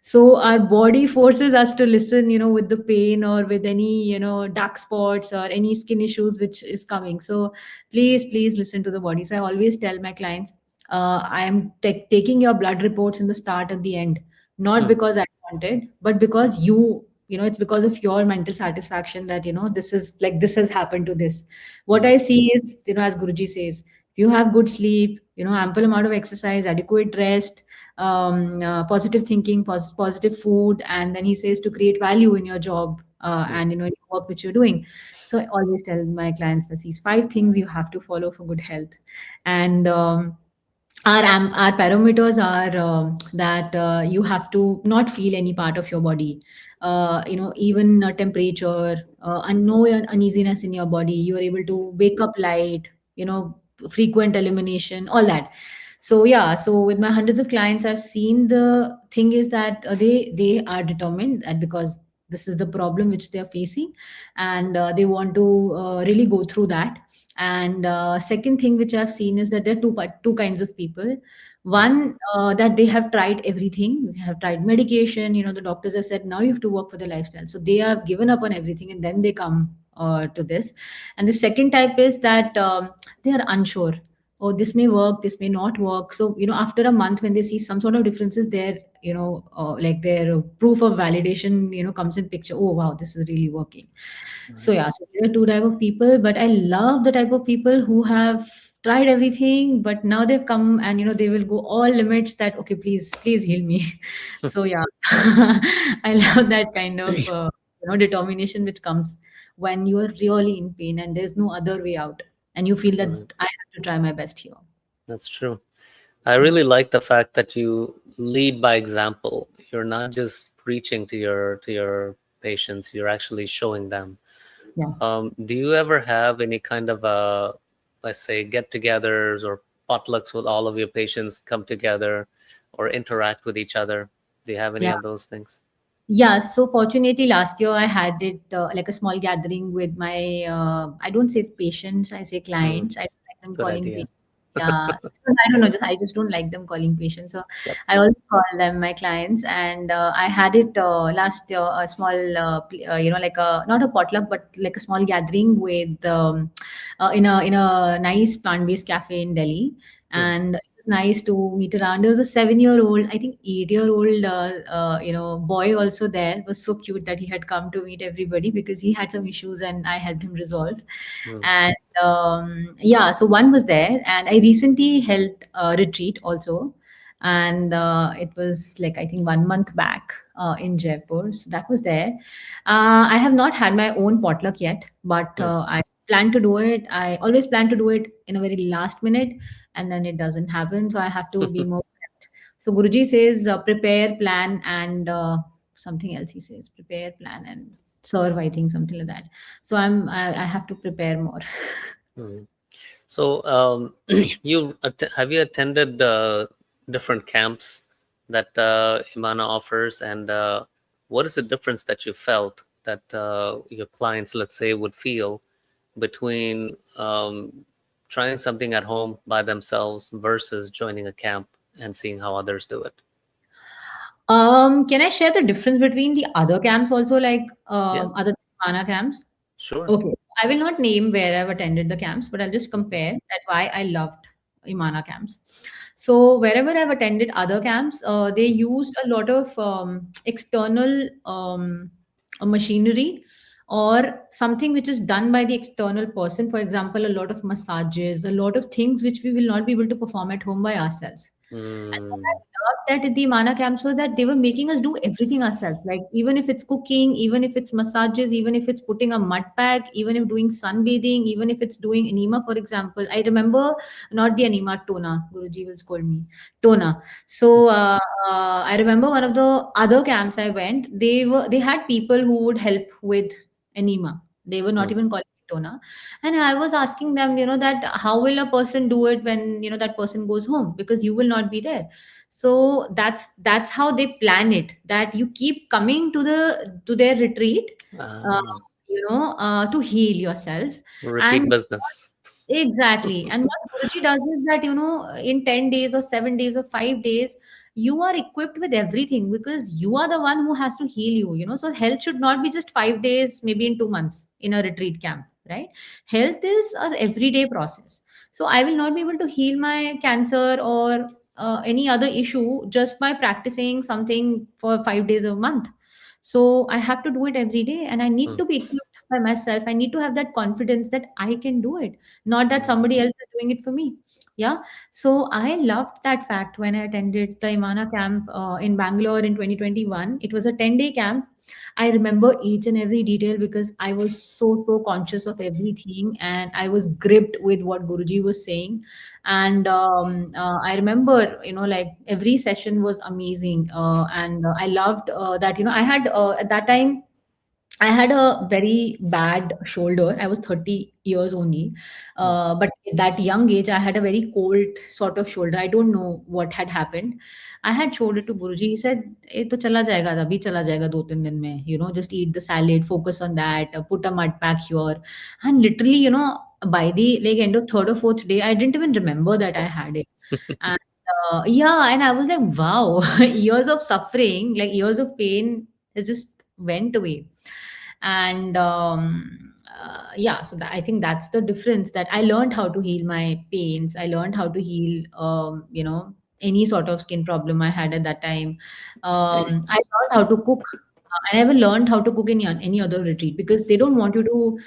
So our body forces us to listen, with the pain or with any dark spots or any skin issues which is coming. So please listen to the body. So I always tell my clients, I am taking your blood reports in the start and the end, not because I wanted, but because it's because of your mental satisfaction that, this is like, this has happened to this. What I see is, as Guruji says, if you have good sleep, ample amount of exercise, adequate rest, positive thinking, positive food, and then he says to create value in your job, and, in your work which you're doing. So I always tell my clients that these 5 things you have to follow for good health. And our parameters are that you have to not feel any part of your body, even temperature, and no uneasiness in your body. You are able to wake up light, frequent elimination, all that. So yeah, so with my hundreds of clients, I've seen the thing is that they are determined that because this is the problem which they are facing, and they want to really go through that. And second thing which I've seen is that there are two kinds of people. One, that they have tried everything. They have tried medication. The doctors have said now you have to work for the lifestyle. So they have given up on everything, and then they come to this. And the second type is that they are unsure. Oh, this may work, this may not work. So after a month, when they see some sort of differences, their like their proof of validation comes in picture. Oh wow, this is really working. So yeah, so there are two type of people, but I love the type of people who have tried everything, but now they've come and they will go all limits that okay, please heal me. So yeah, I love that kind of determination which comes when you are really in pain and there's no other way out, and you feel that I have to try my best here. That's true. I really like the fact that you lead by example. You're not just preaching to your patients, you're actually showing them. Yeah. Do you ever have any kind of let's say get-togethers or potlucks with all of your patients come together or interact with each other? Do you have any Yeah. of those things? Yeah, so fortunately last year I had it like a small gathering with my I don't say patients, I say clients. I don't like them Good calling idea. patients. Yeah, so I don't know, I just don't like them calling patients. So Yep. I always call them my clients, and I had it last year a small like a not a potluck but like a small gathering with in a nice plant-based cafe in Delhi, and it was nice to meet around. There was a 7-year-old, I think 8-year-old, boy also there. It was so cute that he had come to meet everybody because he had some issues and I helped him resolve. And yeah, so one was there, and I recently held a retreat also, and it was like I think 1 month back in Jaipur. So that was there. I have not had my own potluck yet, but I plan to do it. I always plan to do it in a very last minute, and then it doesn't happen. So I have to be more prepped. So Guruji says prepare, plan, and something else. He says prepare, plan, and serve. I think something like that. So I have to prepare more. Mhm. So have you attended different camps that Imana offers, and what is the difference that you felt that your clients, let's say, would feel between trying something at home by themselves versus joining a camp and seeing how others do it? Can I share the difference between the other camps also, like Yeah, other IMANAH camps? sure. Okay, so I will not name where I've attended the camps, but I'll just compare that why I loved IMANAH camps. So wherever I've attended other camps, they used a lot of external machinery or something which is done by the external person. For example, a lot of massages, a lot of things which we will not be able to perform at home by ourselves. And what I loved that at the Mana camps was that they were making us do everything ourselves. Like even if it's cooking, even if it's massages, even if it's putting a mud pack, even if doing sunbathing, even if it's doing enema, for example. I remember not the enema, tona. Guruji will scold me. Tona. So I remember one of the other camps I went. They had people who would help with enema. They were not even calling it tona. And I was asking them, that how will a person do it when that person goes home, because you will not be there. So that's how they plan it, that you keep coming to their retreat, uh, to heal yourself. Repeat And business. exactly. And what Guruji does is that, in 10 days or 7 days or 5 days, you are equipped with everything because you are the one who has to heal you. So health should not be just 5 days, maybe in 2 months in a retreat camp, right? Health is an everyday process. So I will not be able to heal my cancer or any other issue just by practicing something for 5 days a month. So I have to do it every day, and I need Mm. to be equipped by myself. I need to have that confidence that I can do it, not that somebody else is doing it for me. Yeah. So I loved that fact when I attended the Imana camp in Bangalore in 2021. It was a 10-day camp. I remember each and every detail because I was so conscious of everything, and I was gripped with what Guruji was saying. And I remember, like every session was amazing. And I loved that, I had at that time I had a very bad shoulder. I was 30 years only. Mm. But at that young age, I had a very cold sort of shoulder. I don't know what had happened. I had showed it to Guruji. He said, "Eh, to chala jayega, abhi chala jayega 2-3 दिन में. Just eat the salad, focus on that, put a mud pack here." And literally, by the like end of third or fourth day, I didn't even remember that I had it. And yeah, and I was like, wow, years of suffering, like years of pain, it just went away. And yeah, so I think that's the difference, that I learned how to heal my pains. I learned how to heal any sort of skin problem I had at that time. I learned how to cook. I never learned how to cook in any other retreat, because they don't want you to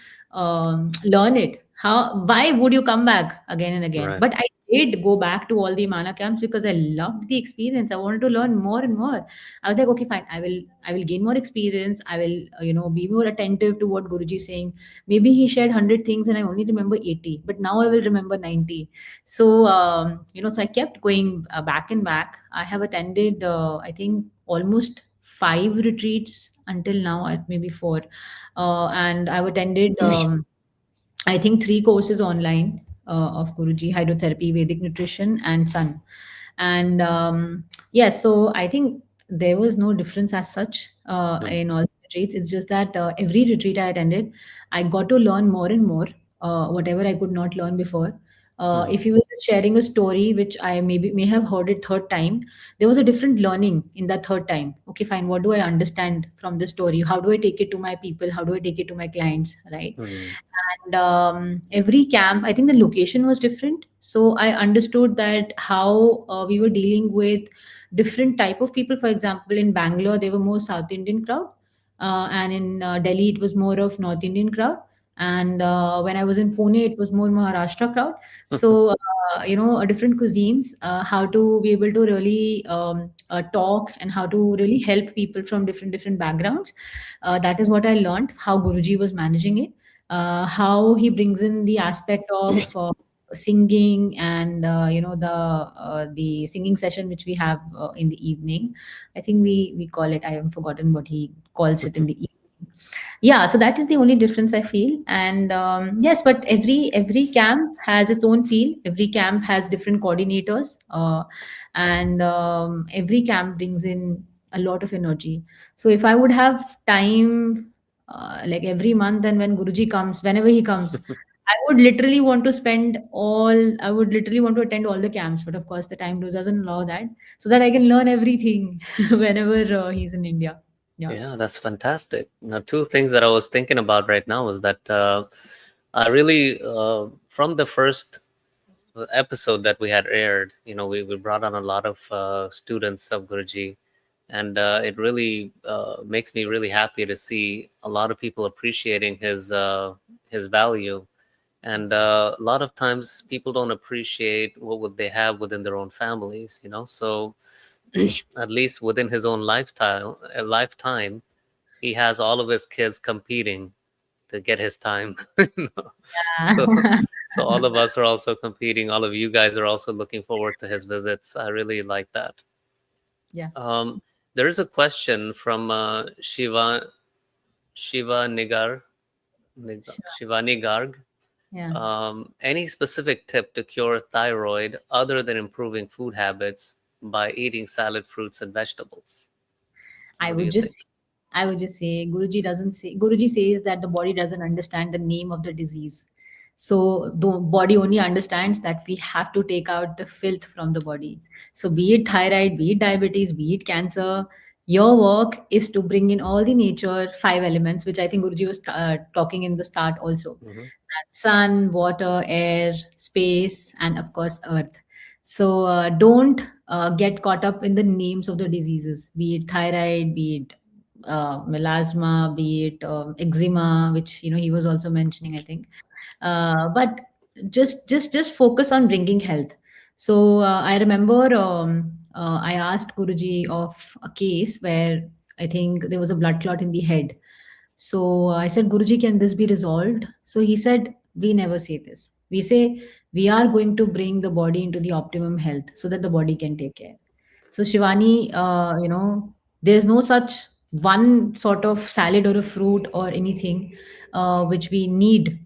learn it. Why would you come back again and again? Right. But I did go back to all the Mana camps because I loved the experience. I wanted to learn more and more. I was like, okay, fine. I will gain more experience. I will, be more attentive to what Guruji is saying. Maybe he shared 100 things and I only remember 80, but now I will remember 90. So, so I kept going back and back. I have attended, I think, almost 5 retreats until now, maybe 4. And I've attended, I think, 3 courses online of Guruji: hydrotherapy, Vedic nutrition, and Sun. And yes, so I think there was no difference as such Mm. in all the retreats. It's just that every retreat I attended, I got to learn more and more, whatever I could not learn before. Mm. If you were sharing a story which I maybe may have heard it third time, there was a different learning in that third time. Okay, fine. What do I understand from this story? How do I take it to my people? How do I take it to my clients? Right. Mm. And every camp, I think the location was different, so I understood that how we were dealing with different type of people. For example, in Bangalore there were more South Indian crowd, and in Delhi it was more of North Indian crowd, and when I was in Pune it was more Maharashtra crowd. So different cuisines, how to be able to really talk, and how to really help people from different backgrounds. That is what I learned, how Guruji was managing it, how he brings in the aspect of singing, and the singing session which we have in the evening. I think we call it, I have forgotten what he calls it in the evening. Yeah, so that is the only difference I feel. And yes, but every camp has its own feel. Every camp has different coordinators, and every camp brings in a lot of energy. So if I would have time, like every month, and when Guruji comes, whenever he comes, I would literally want to attend all the camps, but of course the time doesn't allow that, so that I can learn everything whenever he's in India. Yeah. Yeah, that's fantastic. Now, 2 things that I was thinking about right now was that I really, from the first episode that we had aired, we brought on a lot of students of Guruji, and it really makes me really happy to see a lot of people appreciating his value. And a lot of times people don't appreciate what would they have within their own families, so at least within his own lifetime, he has all of his kids competing to get his time. So so all of us are also competing. All of you guys are also looking forward to his visits. I really like that. Yeah. There is a question from Shiva Shivani Garg. Yeah. Any specific tip to cure thyroid other than improving food habits by eating salad, fruits, and vegetables? I What do would you just think? say, Guruji says that the body doesn't understand the name of the disease. So the body only understands that we have to take out the filth from the body. So be it thyroid, be it diabetes, be it cancer, Your work is to bring in all the nature five elements, which I think Guruji was talking in the start also. Mhm. That sun, water, air, space, and of course, earth. So don't get caught up in the names of the diseases, be it thyroid, be it melasma, be it eczema, which he was also mentioning, I think. But just focus on bringing health. So I remember I asked Guruji of a case where I think there was a blood clot in the head. So I said, Guruji, can this be resolved? So he said, we never say this. We say we are going to bring the body into the optimum health so that the body can take care. So Shivani, there's no such one sort of salad or a fruit or anything which we need,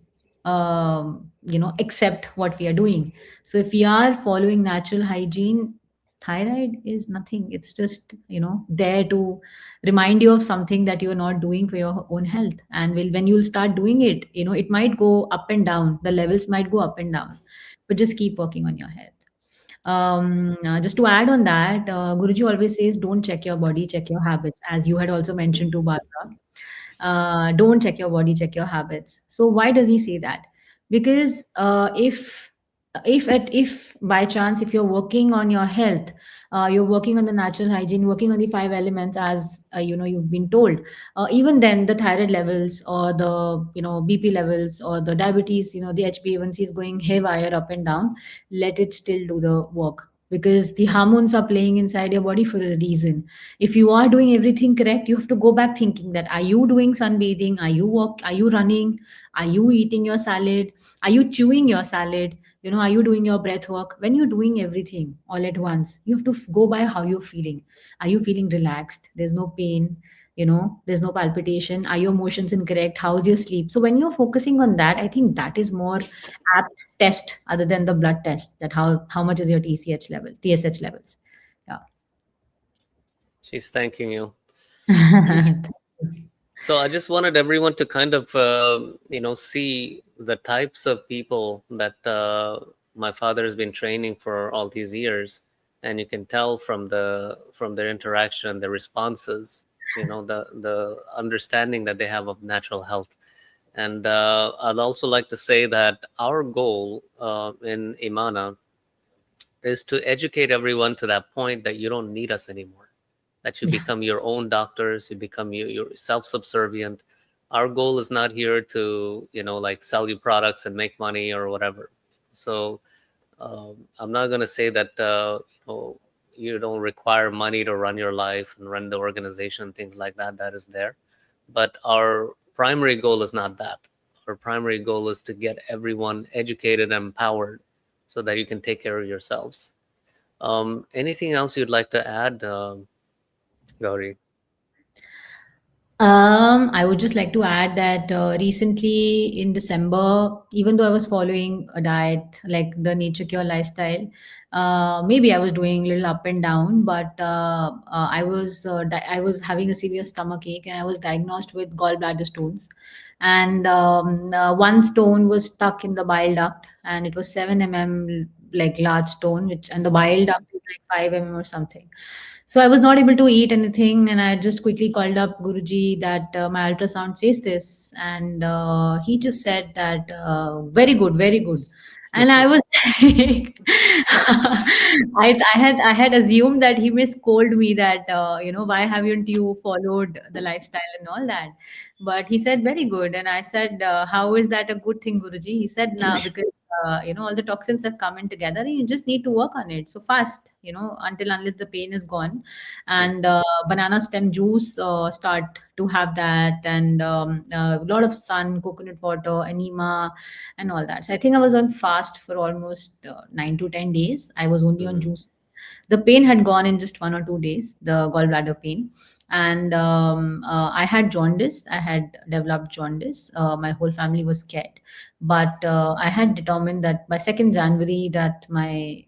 except what we are doing. So if we are following natural hygiene, thyroid is nothing. It's just there to remind you of something that you're not doing for your own health. And when you'll start doing it, it might go up and down. The levels might go up and down, but just keep working on your health. Just to add on that, Guruji always says, don't check your body, check your habits, as you had also mentioned to Barbara. Don't check your body, check your habits. So why does he say that? Because if by chance, if you're working on your health, you're working on the natural hygiene, working on the five elements, as you've been told, even then the thyroid levels or the BP levels or the diabetes, the HbA1c is going haywire up and down, let it still do the work, because the hormones are playing inside your body for a reason. If you are doing everything correct, you have to go back thinking that, are you doing sunbathing, are you running, are you eating your salad, are you chewing your salad, are you doing your breath work? When you're doing everything all at once, you have to go by how you're feeling. Are you feeling relaxed? There's no pain, there's no palpitation. Are your emotions incorrect? How's your sleep? So when you're focusing on that, I think that is more apt test other than the blood test, that how much is your TSH levels. Yeah. She's thanking you. So I just wanted everyone to kind of, see the types of people that my father has been training for all these years, and you can tell from their interaction, their responses, the understanding that they have of natural health. And I'd also like to say that our goal in IMANAH is to educate everyone to that point that you don't need us anymore, that you Yeah. become your own doctors, you become you're self-subservient. Our goal is not here to like sell you products and make money or whatever. So I'm not going to say that you don't require money to run your life and run the organization, things like that. That is there, but our primary goal is not that. Our primary goal is to get everyone educated and empowered so that you can take care of yourselves. Anything else you'd like to add, Gauri? I would just like to add that recently in December, even though I was following a diet like the Nature Cure lifestyle, maybe I was doing a little up and down, but I was having a severe stomach ache, and I was diagnosed with gallbladder stones, and one stone was stuck in the bile duct, and it was 7 mm, like large stone, and the bile duct is like 5 mm or something. So I was not able to eat anything, and I just quickly called up Guruji that my ultrasound says this, and he just said that very good, very good. And I was like, I had assumed that he may scold me that why haven't you followed the lifestyle and all that, but he said very good, and I said how is that a good thing, Guruji? He said nah, because all the toxins have come in together, and you just need to work on it. So fast, until unless the pain is gone, and banana stem juice, start to have that, and a lot of sun, coconut water, enema, and all that. So I think I was on fast for almost 9 to 10 days. I was only on Mhm. juice. The pain had gone in just 1 or 2 days, the gallbladder pain. And I had jaundice. I had developed jaundice. My whole family was scared, but I had determined that by 2nd January that my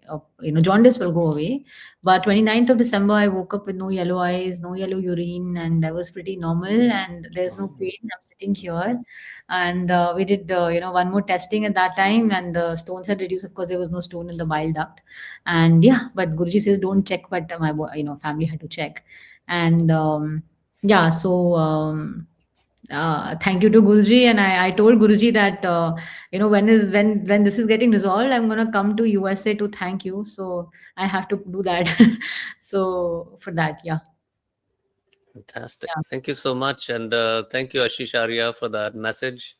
jaundice will go away. But 29th of December, I woke up with no yellow eyes, no yellow urine, and I was pretty normal. And there's no pain. I'm sitting here, and we did one more testing at that time, and the stones had reduced. Of course, there was no stone in the bile duct, and yeah, but Guruji says don't check, but my family had to check. And yeah, so thank you to Guruji. And I told Guruji that when this is getting resolved, I'm gonna come to USA to thank you. So I have to do that. So for that, yeah. Fantastic. Yeah. Thank you so much. And thank you, Ashish Arya, for that message.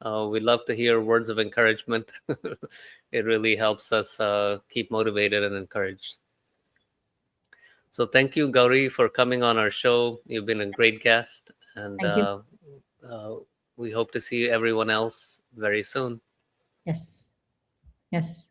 We love to hear words of encouragement. It really helps us keep motivated and encouraged. So thank you, Gauri, for coming on our show. You've been a great guest, and Thank you. we hope to see everyone else very soon. Yes. Yes.